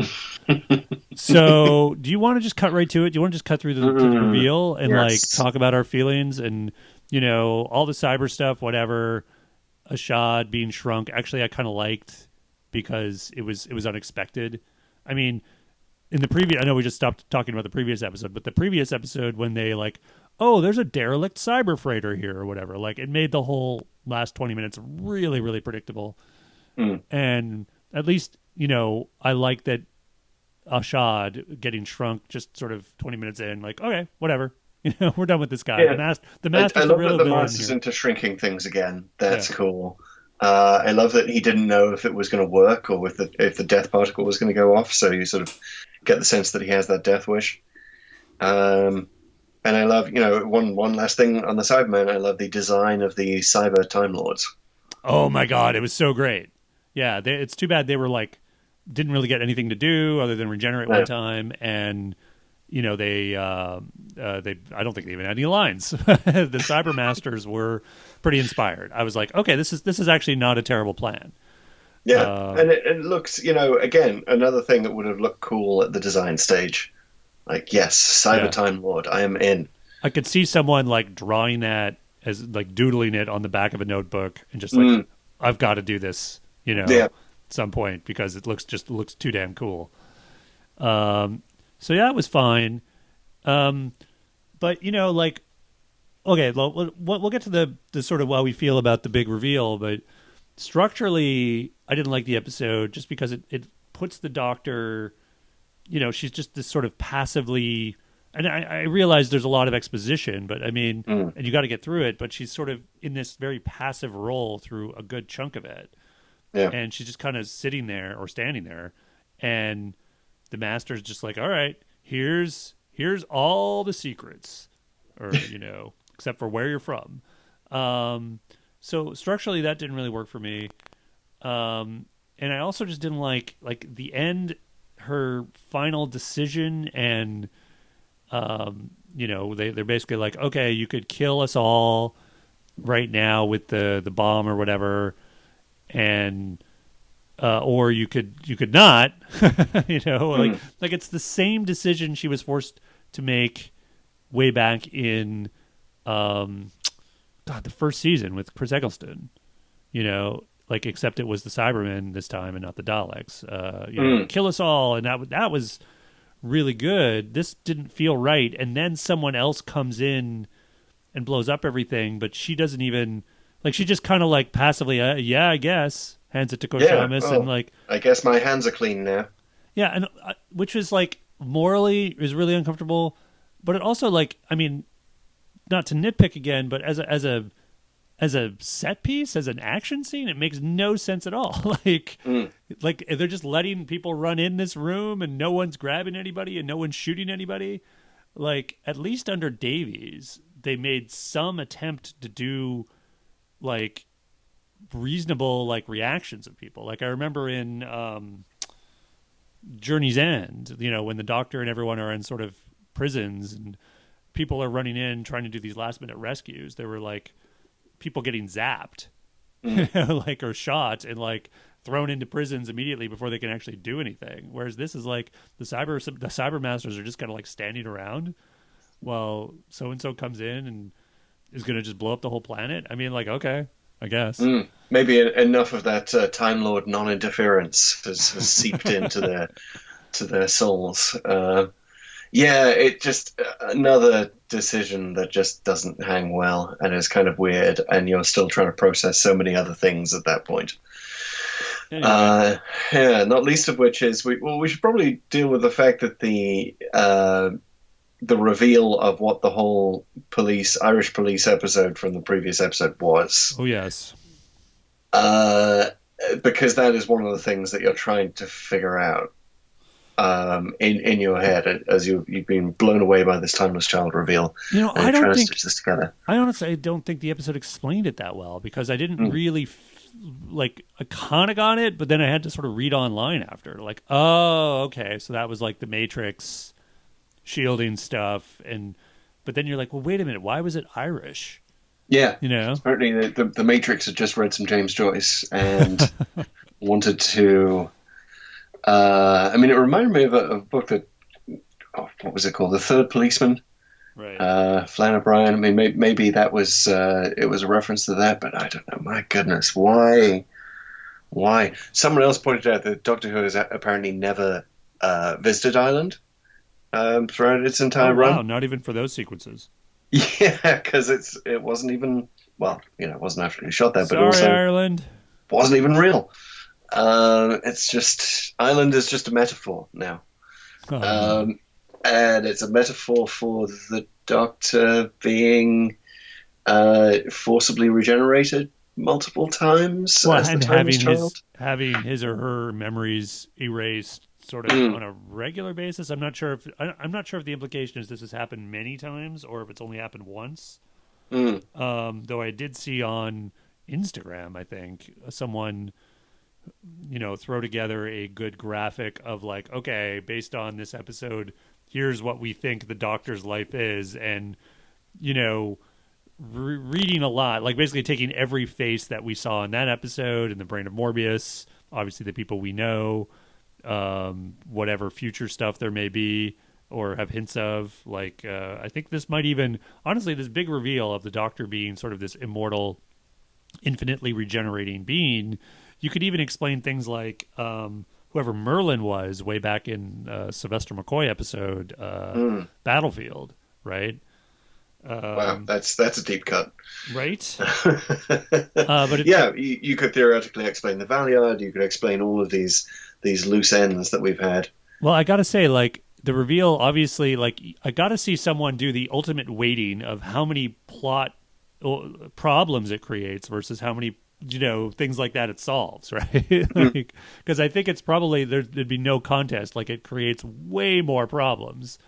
So do you want to just cut right to it? Do you want to just cut through the reveal and like talk about our feelings? And all the cyber stuff, whatever. Ashad being shrunk, actually, I kind of liked because it was unexpected. I mean, in the previous, I know we just stopped talking about the previous episode, but the previous episode when they like, oh, there's a derelict cyber freighter here or whatever, like it made the whole last 20 minutes really, really predictable. And at least, I like that Ashad getting shrunk just sort of 20 minutes in, like, okay, whatever. We're done with this guy. Yeah. The master's I love the real that the villain master's here. into shrinking things again. That's cool. I love that he didn't know if it was going to work or if the death particle was going to go off. So you sort of get the sense that he has that death wish. And I love, one last thing on the Cybermen. I love the design of the cyber Time Lords. Oh my God, it was so great. Yeah, it's too bad they were like didn't really get anything to do other than regenerate one time, and they I don't think they even had any lines. The Cyber Masters were pretty inspired. I was like, okay, this is actually not a terrible plan. Yeah, and it looks, again, another thing that would have looked cool at the design stage. Like, yes, Cyber Time Lord, I am in. I could see someone like drawing that as like doodling it on the back of a notebook and just like, I've got to do this, at some point because it looks too damn cool. So yeah, it was fine. But like, okay, we'll get to the sort of how we feel about the big reveal, but structurally, I didn't like the episode just because it puts the Doctor, she's just this sort of passively, and I realize there's a lot of exposition, but I mean, and you got to get through it, but she's sort of in this very passive role through a good chunk of it. Yeah. And she's just kind of sitting there or standing there, and the Master's just like, all right, here's all the secrets, or except for where you're from. So structurally, that didn't really work for me. And I also just didn't like the end, her final decision, and they're basically like, okay, you could kill us all right now with the bomb or whatever, and or you could not, like it's the same decision she was forced to make way back in the first season with Chris Eccleston, except it was the Cybermen this time and not the Daleks. Kill us all, and that was really good. This didn't feel right, and then someone else comes in and blows up everything, but she doesn't even she just kind of like passively, I guess, hands it to Koshamis and like, I guess my hands are clean now. Yeah, and which is like morally is really uncomfortable, but it also I mean, not to nitpick again, but as a set piece, as an action scene, it makes no sense at all. Like they're just letting people run in this room and no one's grabbing anybody and no one's shooting anybody. Like, at least under Davies, they made some attempt to do reasonable reactions of people. Like I remember in Journey's End, when the Doctor and everyone are in sort of prisons and people are running in trying to do these last minute rescues. There were people getting zapped, or shot and thrown into prisons immediately before they can actually do anything. Whereas this is the cyber masters are just kind of standing around while so and so comes in and is going to just blow up the whole planet. I mean, okay, I guess. Maybe enough of that Time Lord non-interference has seeped into their souls. It just another decision that just doesn't hang well and is kind of weird, and you're still trying to process so many other things at that point. Anyway. Not least of which is we should probably deal with the fact that the reveal of what the whole Irish police episode from the previous episode was. Oh yes. Because that is one of the things that you're trying to figure out. In your head as you've been blown away by this timeless child reveal. I don't think stitch this together. I honestly don't think the episode explained it that well because I didn't really I kind of got it, but then I had to sort of read online after. Oh, okay, so that was the Matrix shielding stuff, but then you're well, wait a minute, why was it Irish? Yeah, apparently the Matrix had just read some James Joyce and wanted to. It reminded me of a book that, what was it called? The Third Policeman, Right. Flann O'Brien. I mean, maybe that was it was a reference to that, but I don't know. My goodness, why? Why? Someone else pointed out that Doctor Who has apparently never visited Ireland throughout its Oh entire wow, run. not even for those sequences. Yeah, because it wasn't even, well, it wasn't actually shot there, but Sorry, also Ireland. wasn't even real. It's just Ireland is just a metaphor now, Oh no. um, and it's a metaphor for the Doctor being forcibly regenerated multiple times Well, as the and Timeless Child. having his or her memories erased sort of Mm, on a regular basis. I'm not sure if the implication is this has happened many times or if it's only happened once. mm, Though I did see on Instagram, I think someone throw together a good graphic of like, okay, based on this episode, here's what we think the Doctor's life is, and you know reading a lot, like basically taking every face that we saw in that episode in the brain of Morbius, obviously the people we know, whatever future stuff there may be or have hints of. Like, I think this might even, honestly, this big reveal of the Doctor being sort of this immortal, infinitely regenerating being, you could even explain things like whoever Merlin was way back in Sylvester McCoy episode, mm. Battlefield, right? Wow, that's a deep cut. Right. But Yeah, you could theoretically explain the Valiard. You could explain all of these loose ends that we've had. well, I gotta say, like the reveal, obviously, like I gotta see someone do the ultimate weighting of how many plot problems it creates versus how many things like that it solves, right? Mm, Like, because I think it's probably there'd be no contest. Like it creates way more problems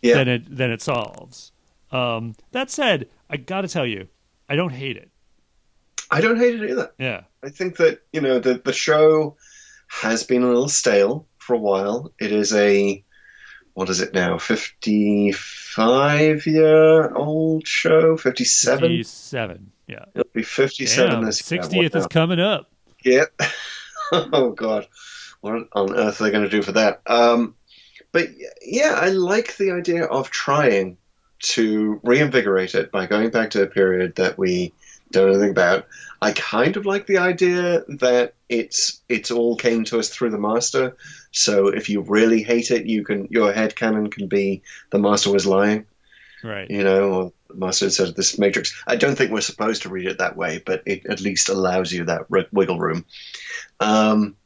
yeah, than it solves. That said, I gotta tell you, I don't hate it. I don't hate it either. Yeah, I think that the show has been a little stale for a while. It is a what is it now? 55-year-old show, 57. 57. Yeah, It'll be 57 damn, this year. 60th is Wow. coming up. Yeah. Oh God, what on earth are they going to do for that? But yeah, I like the idea of trying to reinvigorate it by going back to a period that we don't know anything about. I kind of like the idea that it's all came to us through the Master. So if you really hate it, your headcanon can be the Master was lying, Right. or the Master said this Matrix. I don't think we're supposed to read it that way, but it at least allows you that wiggle room. Um,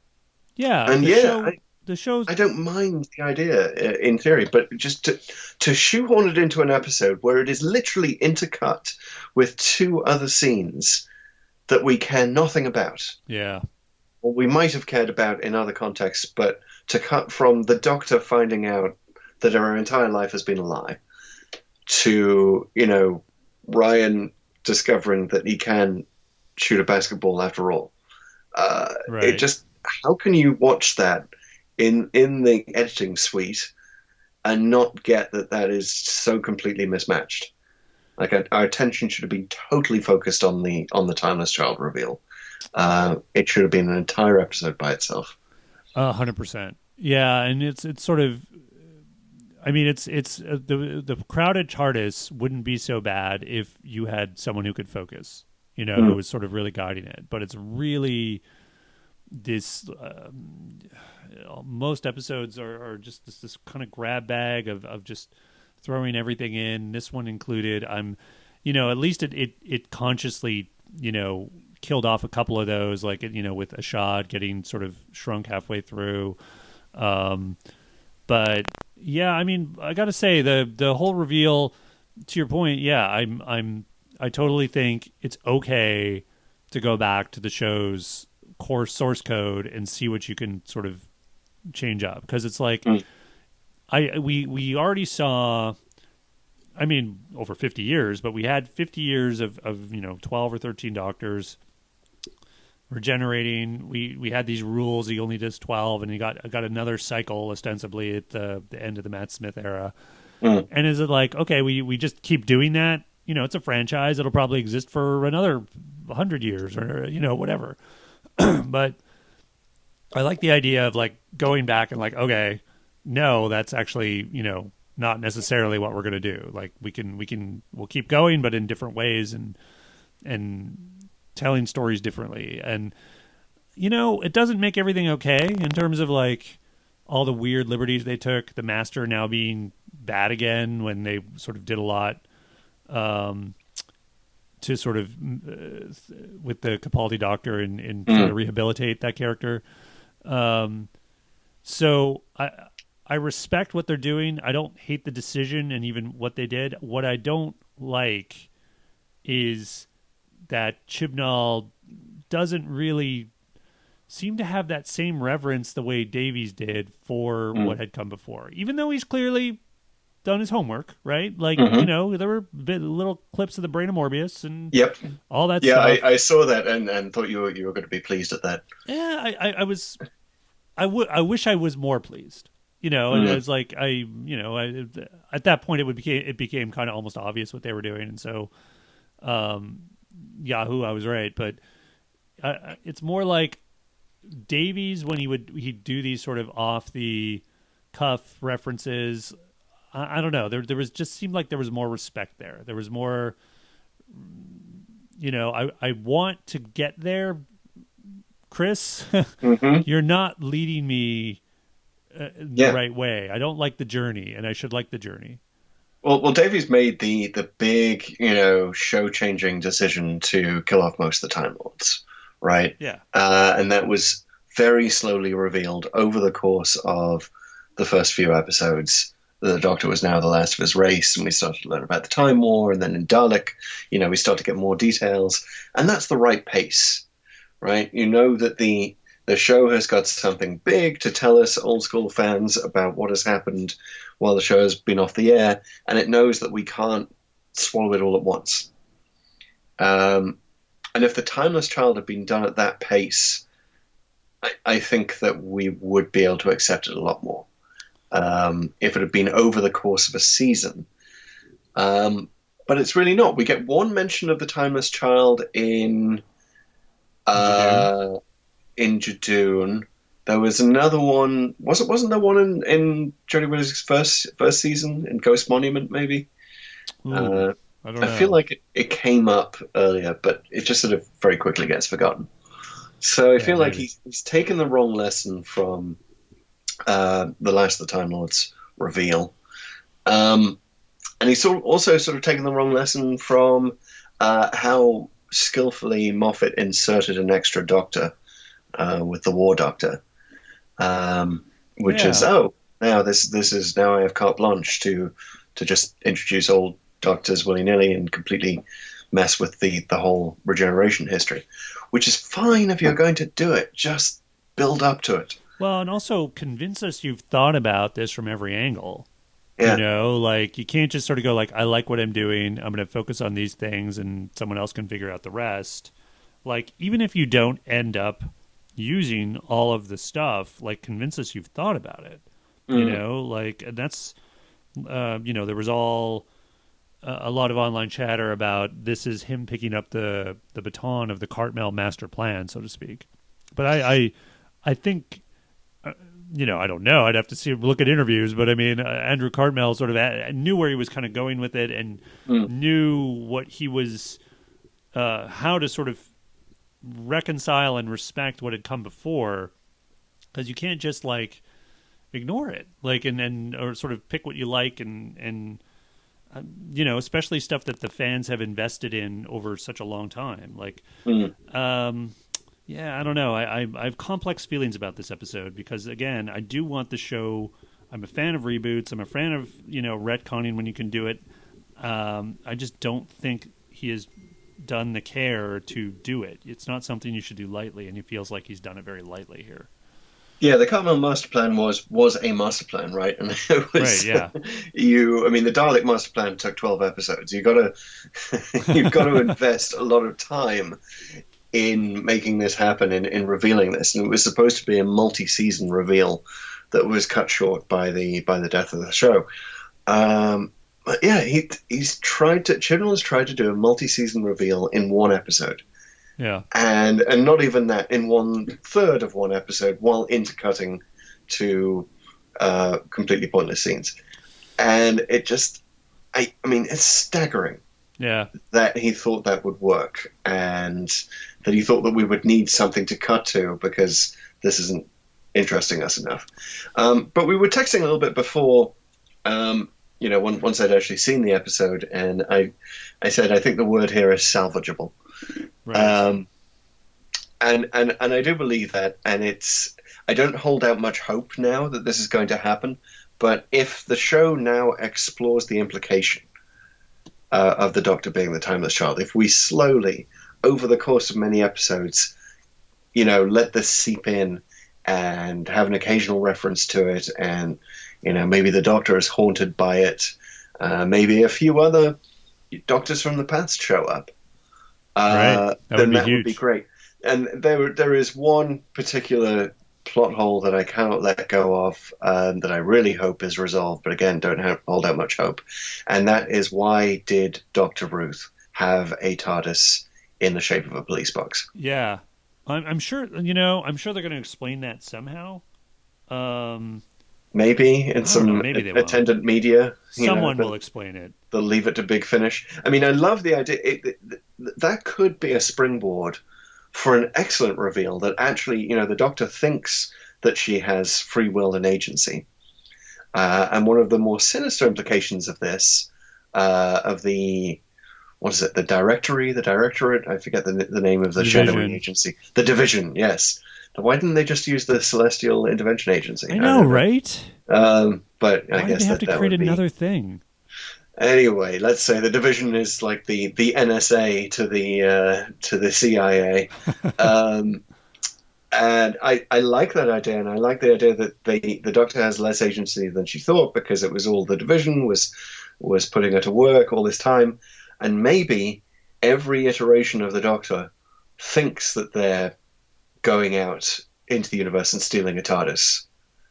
Yeah, and yeah, the show's I don't mind the idea in theory, but just to shoehorn it into an episode where it is literally intercut with two other scenes that we care nothing about, yeah, or we might have cared about in other contexts, but to cut from the Doctor finding out that her entire life has been a lie to, Ryan discovering that he can shoot a basketball after all. It right. just, how can you watch that in the editing suite and not get that is so completely mismatched? Like our attention should have been totally focused on the Timeless Child reveal. It should have been an entire episode by itself. 100%. Yeah, and it's sort of. I mean, it's the crowded TARDIS wouldn't be so bad if you had someone who could focus, who Mm. was sort of really guiding it. But it's really this. Most episodes are just this kind of grab bag of just throwing everything in. This one included. At least it consciously, killed off a couple of those, like with Ashad getting sort of shrunk halfway through. But yeah, I mean, I got to say the whole reveal. To your point, yeah, I totally think it's okay to go back to the show's core source code and see what you can sort of change up, because it's like Mm. we already saw. I mean, over 50 years, but we had 50 years of 12 or 13 doctors regenerating. We had these rules. He only does 12, and he got another cycle ostensibly at the end of the Matt Smith era. Mm. And is it like, okay, we just keep doing that? It's a franchise. It'll probably exist for another 100 years or whatever. But I like the idea of like going back and like, okay, no, that's actually not necessarily what we're going to do. Like we'll keep going, but in different ways and telling stories differently. And, it doesn't make everything okay in terms of like all the weird liberties they took, the Master now being bad again when they sort of did a lot to sort of with the Capaldi Doctor and trying to rehabilitate that character. So I respect what they're doing. I don't hate the decision and even what they did. What I don't like is that Chibnall doesn't really seem to have that same reverence the way Davies did for what had come before, even though he's clearly done his homework, right? Like, there were little clips of the Brain of Morbius and all that stuff. Yeah, I saw that and thought you were going to be pleased at that. Yeah, I was. I wish I was more pleased. And it was like at that point it became kind of almost obvious what they were doing, and so Yahoo, I was right, but it's more like Davies when he'd do these sort of off the cuff references. I don't know. There was just seemed like there was more respect there. There was more. I want to get there, Chris. You're not leading me the right way. I don't like the journey, and I should like the journey. Well, Davies made the big, show-changing decision to kill off most of the Time Lords, right? Yeah. And that was very slowly revealed over the course of the first few episodes. The Doctor was now the last of his race, and we started to learn about the Time War, and then in Dalek, we start to get more details, and that's the right pace, right? That the show has got something big to tell us old school fans about what has happened while the show has been off the air, and it knows that we can't swallow it all at once. And if the Timeless Child had been done at that pace, I think that we would be able to accept it a lot more. If it had been over the course of a season. But it's really not. We get one mention of the Timeless Child in Jadoon. There was another one. Wasn't there one in Jodie Whittaker's first season in Ghost Monument? Maybe. I don't know. I feel like it came up earlier, but it just sort of very quickly gets forgotten. So I feel like he's taken the wrong lesson from the Last of the Time Lords reveal, and he's also sort of taken the wrong lesson from how skillfully Moffat inserted an extra Doctor with the War Doctor. Which is now this is now I have carte blanche to just introduce old Doctors willy-nilly and completely mess with the whole regeneration history, which is fine if you're going to do it. Just build up to it. Well, and also convince us you've thought about this from every angle. Yeah. Like you can't just sort of go like, I like what I'm doing, I'm going to focus on these things and someone else can figure out the rest. Like, even if you don't end up using all of the stuff, like convince us you've thought about it. Like, and that's, there was a lot of online chatter about this is him picking up the baton of the Cartmel master plan, so to speak. But I think, I don't know. I'd have to look at interviews, but I mean, Andrew Cartmel sort of knew where he was kind of going with it and knew what he was, how to sort of reconcile and respect what had come before, because you can't just like ignore it, like and or sort of pick what you like and especially stuff that the fans have invested in over such a long time. Like, I don't know. I have complex feelings about this episode because, again, I do want the show. I'm a fan of reboots. I'm a fan of retconning when you can do it. I just don't think he has done the care to do it. It's not something you should do lightly, and he feels like he's done it very lightly here. Yeah, the Cartmel master plan was a master plan, right? And it was, right, yeah. The Dalek master plan took 12 episodes. You've got to invest a lot of time in making this happen, in revealing this, and it was supposed to be a multi-season reveal that was cut short by the death of the show. But yeah, Chidren has tried to do a multi-season reveal in one episode. Yeah, and not even that, in 1/3 of one episode, while intercutting to completely pointless scenes. And it just, I mean, it's staggering Yeah. that he thought that would work, and that he thought that we would need something to cut to because this isn't interesting us enough. But we were texting a little bit before, once I'd actually seen the episode, and I said I think the word here is salvageable. Right. And I do believe that, and I don't hold out much hope now that this is going to happen. But if the show now explores the implication of the Doctor being the timeless child, if we slowly, over the course of many episodes, let this seep in and have an occasional reference to it, and maybe the Doctor is haunted by it, maybe a few other Doctors from the past show up, Right. then that huge. would be great. And there is one particular plot hole that I cannot let go of, that I really hope is resolved, but again, don't hold out much hope. And that is, why did Dr. Ruth have a TARDIS in the shape of a police box? Yeah. I'm sure, I'm sure they're going to explain that somehow. Maybe in some maybe they won't. attendant media. Someone will explain it. They'll leave it to Big Finish. I mean, I love the idea. That could be a springboard for an excellent reveal that actually, the Doctor thinks that she has free will and agency. And one of the more sinister implications of this, what is it, the directorate? I forget the name of the shadowy agency. The Division, yes. Why didn't they just use the Celestial Intervention Agency? I know, right? But I guess they have to create another thing. Anyway, let's say the Division is like the NSA to the CIA, and I like that idea, and I like the idea that the Doctor has less agency than she thought, because it was all the Division was putting her to work all this time, and maybe every iteration of the Doctor thinks that they're going out into the universe and stealing a TARDIS,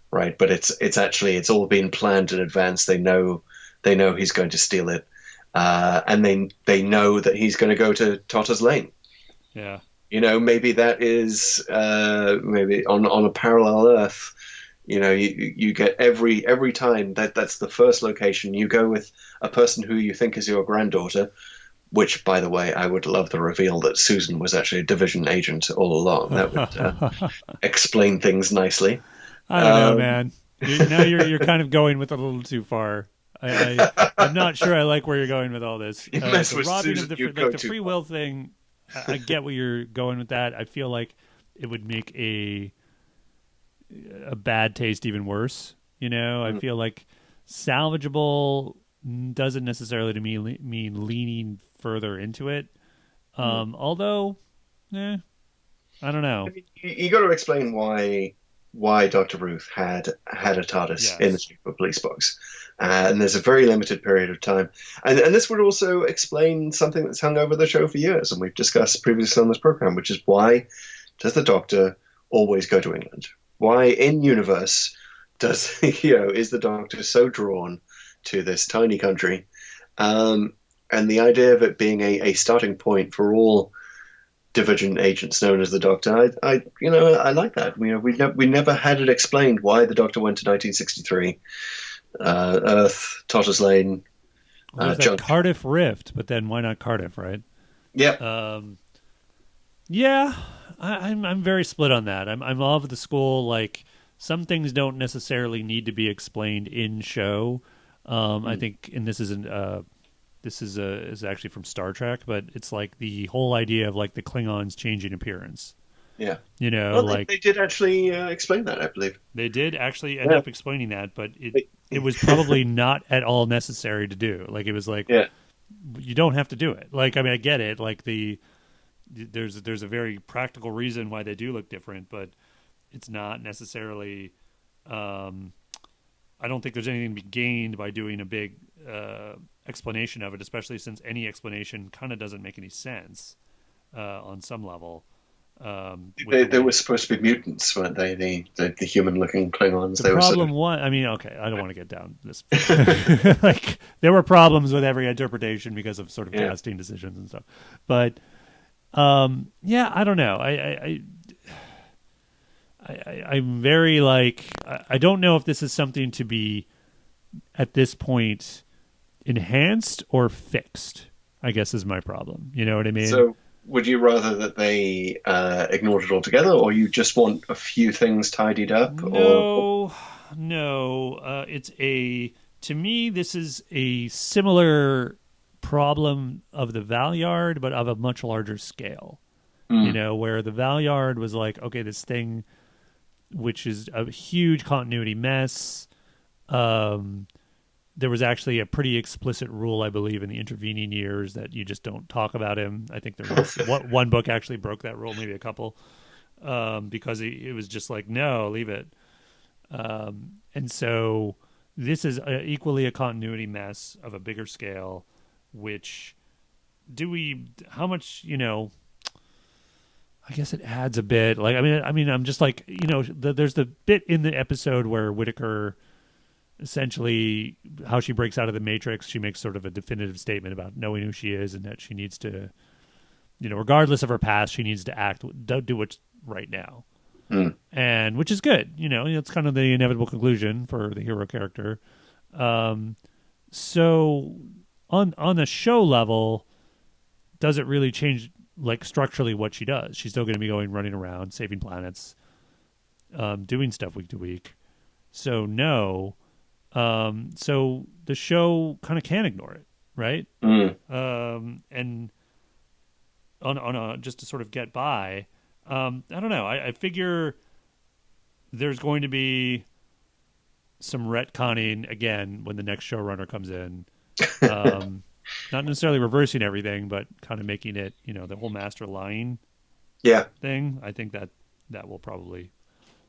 right? But it's all been planned in advance. They know he's going to steal it, and they know that he's going to go to Totter's Lane. Yeah, maybe that is maybe on a parallel Earth. You get every time that's the first location. You go with a person who you think is your granddaughter, which, by the way, I would love the reveal that Susan was actually a Division agent all along. That would explain things nicely. I don't know, man. Now you're kind of going with it a little too far. I'm not sure I like where you're going with all this. The robbing Susan, of the free will thing, I get where you're going with that. I feel like it would make a bad taste even worse. I feel like salvageable doesn't necessarily to me mean leaning further into it. Although, I don't know. I mean, you got to explain why Dr. Ruth had a TARDIS in the shape of a police box. And there's a very limited period of time. And this would also explain something that's hung over the show for years, and we've discussed previously on this program, which is, why does the Doctor always go to England? Why in universe is the Doctor so drawn to this tiny country? And the idea of it being a starting point for all Division agents known as the Doctor, I like that. We never had it explained why the Doctor went to 1963, Earth, Totter's Lane, Cardiff Rift, but then why not Cardiff, right? Yeah. Yeah, I'm very split on that. I'm all of the school, like, some things don't necessarily need to be explained in show. I think, and this isn't. This is actually from Star Trek, but it's like the whole idea of like the Klingons changing appearance. Yeah. Like they did actually explain that, I believe. They did actually end up explaining that, but it was probably not at all necessary to do. Like, it was like, you don't have to do it. Like, I mean, I get it. Like, there's a very practical reason why they do look different, but it's not necessarily. I don't think there's anything to be gained by doing a big explanation of it, especially since any explanation kind of doesn't make any sense on some level. They were supposed to be mutants, weren't they? The human-looking Klingons. The problem was, I mean, okay, I don't want to get down this. Like, there were problems with every interpretation because of sort of casting decisions and stuff. But I don't know. I'm very like, I don't know if this is something to be at this point enhanced or fixed, I guess is my problem. You know what I mean? So would you rather that they ignored it altogether, or you just want a few things tidied up? No. To me, this is a similar problem of the Valyard, but of a much larger scale. You know, where the Valyard was like, okay, this thing, which is a huge continuity mess. There was actually a pretty explicit rule, I believe, in the intervening years that you just don't talk about him. I think there was one book actually broke that rule, maybe a couple, because it was just like, no, leave it. And so this is equally a continuity mess of a bigger scale, which how much, I guess it adds a bit. Like, I mean, I'm just like, there's the bit in the episode where Whittaker, essentially, how she breaks out of the Matrix, she makes sort of a definitive statement about knowing who she is and that she needs to, regardless of her past, she needs to do what's right now. And which is good. It's kind of the inevitable conclusion for the hero character. So on the show level, does it really change, like, structurally what she does? She's still going to be running around, saving planets, doing stuff week to week. So no. So the show kind of can't ignore it, right? And on just to sort of get by, I don't know. I figure there's going to be some retconning again when the next showrunner comes in. Not necessarily reversing everything, but kind of making it, the whole master lying thing. I think that will probably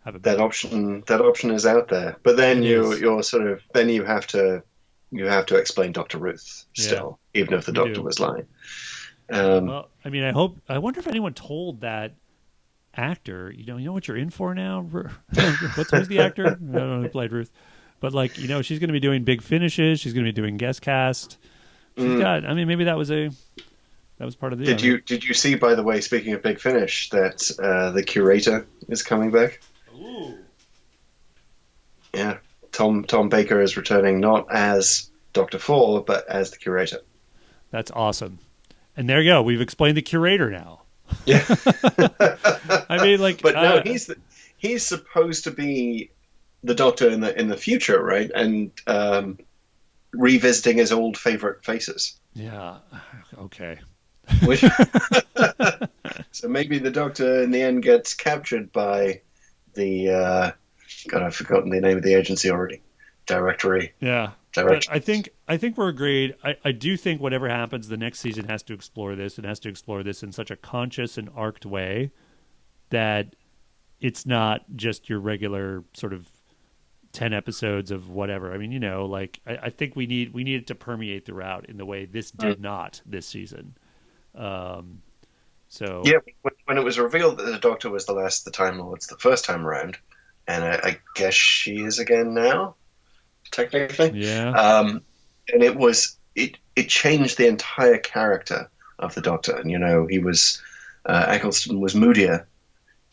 have that option. That option is out there, but then you're sort of then you have to explain Dr. Ruth still, even if the doctor was lying. Well, I mean, I wonder if anyone told that actor, you know what you're in for now. Who's the actor? I don't know who played Ruth, but she's going to be doing big finishes. She's going to be doing guest cast. She's got. I mean, maybe that was part of the. Did you see, by the way, speaking of big finish, that the curator is coming back? Ooh. Yeah, Tom Baker is returning, not as Dr. Four, but as the curator. That's awesome. And there you go. We've explained the curator now. Yeah. I mean, like, but no, he's supposed to be the Doctor in the future, right? And revisiting his old favorite faces. Yeah. Okay. So maybe the Doctor in the end gets captured by the God, I've forgotten the name of the agency already. Directory. Yeah. But I think we're agreed. I do think whatever happens, the next season has to explore this. It has to explore this in such a conscious and arced way that it's not just your regular sort of 10 episodes of whatever. I mean, I think we need it to permeate throughout in the way this did not this season. So yeah, when it was revealed that the Doctor was the Time Lords the first time around, and I guess she is again now, technically. Yeah. And it changed the entire character of the Doctor, and he was Eccleston was moodier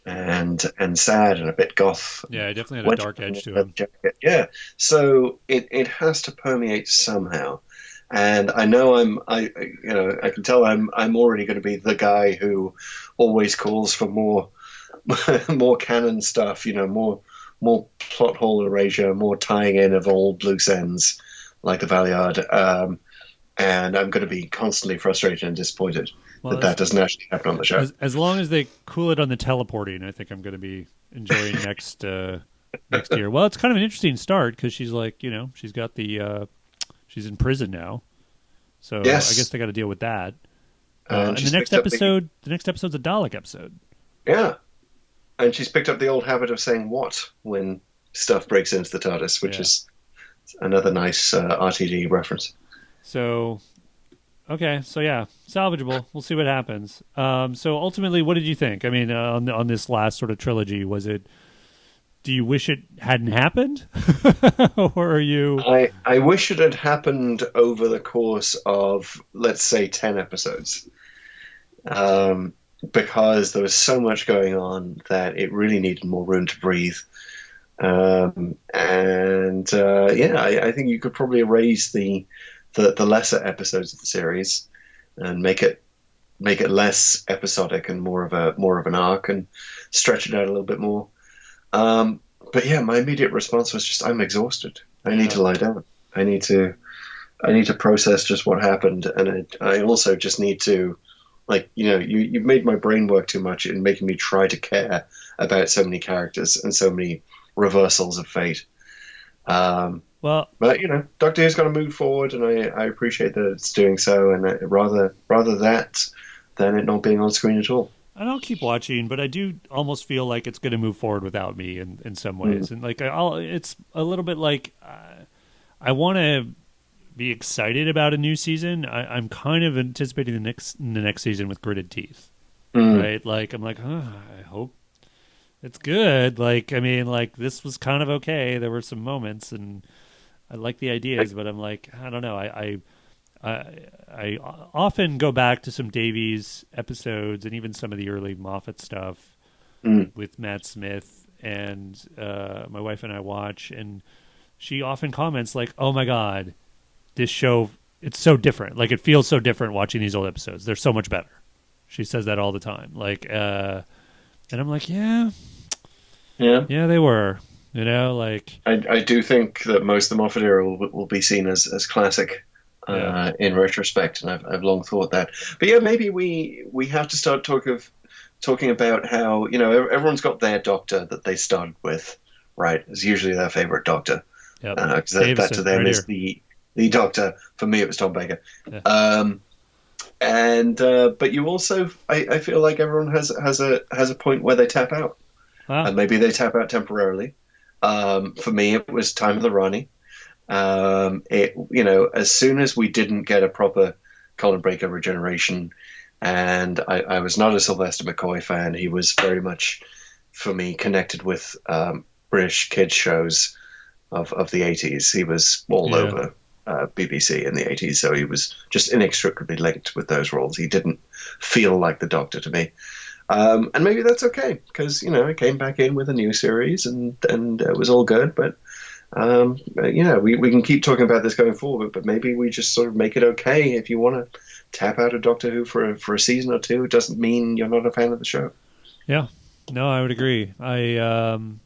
and sad and a bit goth. Yeah, he definitely had a dark edge to him. Yeah, so it has to permeate somehow. And I know I can tell I'm already going to be the guy who always calls for more canon stuff, more plot hole erasure, more tying in of old loose ends like the Valyard. And I'm going to be constantly frustrated and disappointed that doesn't actually happen on the show. As long as they cool it on the teleporting, I think I'm going to be enjoying next year. Well, it's kind of an interesting start because she's like, she's got she's in prison now, so yes. I guess they got to deal with that. And the next episode's a Dalek episode. Yeah, and she's picked up the old habit of saying "what" when stuff breaks into the TARDIS, which is another nice RTD reference. So, okay, so yeah, salvageable. We'll see what happens. So ultimately, what did you think? I mean, on this last sort of trilogy, do you wish it hadn't happened? Or are you... I wish it had happened over the course of, let's say, 10 episodes. Because there was so much going on that it really needed more room to breathe. I think you could probably erase the lesser episodes of the series and make it less episodic and more of an arc and stretch it out a little bit more. But yeah, my immediate response was just, I'm exhausted. I need to lie down. I need to process just what happened, and I also just need to, like, you've made my brain work too much in making me try to care about so many characters and so many reversals of fate. Well, but Doctor Who's got to move forward, and I appreciate that it's doing so, and rather that than it not being on screen at all. I don't keep watching, but I do almost feel like it's going to move forward without me in some ways, and like it's a little bit like I want to be excited about a new season. I'm kind of anticipating the next season with gritted teeth, right? Like I'm like, I hope it's good. Like, I mean, like this was kind of okay. There were some moments, and I like the ideas, but I'm like, I don't know. I often go back to some Davies episodes and even some of the early Moffat stuff with Matt Smith, and my wife and I watch, and she often comments like, "Oh my God, this show, it's so different. Like, it feels so different watching these old episodes. They're so much better." She says that all the time. Like, and I'm like, yeah, they were. Like I do think that most of the Moffat era will be seen as classic in retrospect, and I've long thought that. But yeah, maybe we have to start talking about how everyone's got their Doctor that they started with, right? It's usually their favorite Doctor. Yep. That to them is the Doctor. For me, it was Tom Baker. Yeah. But you also, I feel like everyone has a point where they tap out, and maybe they tap out temporarily. For me, it was Time of the Rani. As soon as we didn't get a proper Colin Baker regeneration, and I was not a Sylvester McCoy fan. He was very much, for me, connected with British kids shows of the 80s. He was all over BBC in the 80s, so he was just inextricably linked with those roles. He didn't feel like the Doctor to me. And maybe that's okay, because, it came back in with a new series and it was all good. But, we can keep talking about this going forward, but maybe we just sort of make it okay. If you want to tap out of Doctor Who for a season or two, it doesn't mean you're not a fan of the show. Yeah. No, I would agree. I'm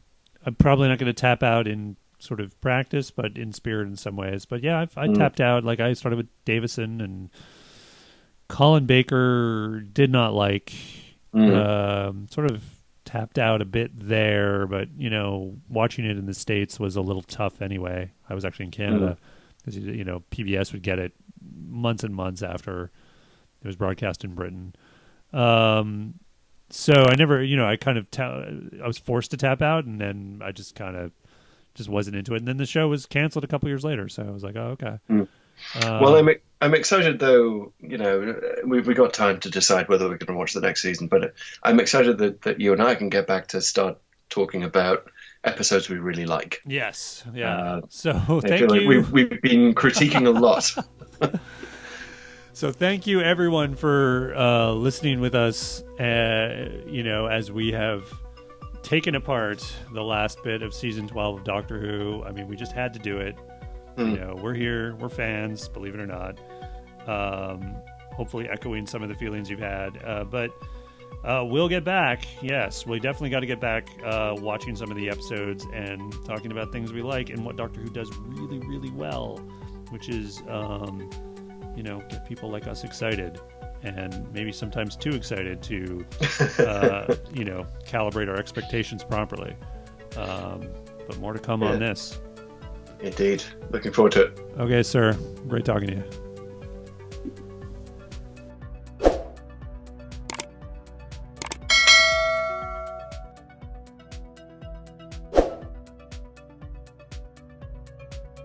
probably not going to tap out in sort of practice, but in spirit in some ways. But yeah, I tapped out. Like, I started with Davison, and Colin Baker did not like. Sort of tapped out a bit there, but watching it in the States was a little tough anyway. I was actually in Canada because PBS would get it months and months after it was broadcast in Britain. So I never, I was forced to tap out, and then I just wasn't into it. And then the show was canceled a couple years later, so I was like, oh, okay. Well, I'm excited, though. We've got time to decide whether we're going to watch the next season, but I'm excited that you and I can get back to start talking about episodes we really like. Yes, yeah. So thank you. Like we've been critiquing a lot. So thank you, everyone, for listening with us. As we have taken apart the last bit of season 12 of Doctor Who. I mean, we just had to do it. We're here. We're fans, believe it or not. Hopefully echoing some of the feelings you've had. But we'll get back. Yes, we definitely got to get back watching some of the episodes and talking about things we like and what Doctor Who does really, really well, which is, get people like us excited, and maybe sometimes too excited to, calibrate our expectations properly. But more to come on this. Indeed. Looking forward to it. Okay, sir. Great talking to you.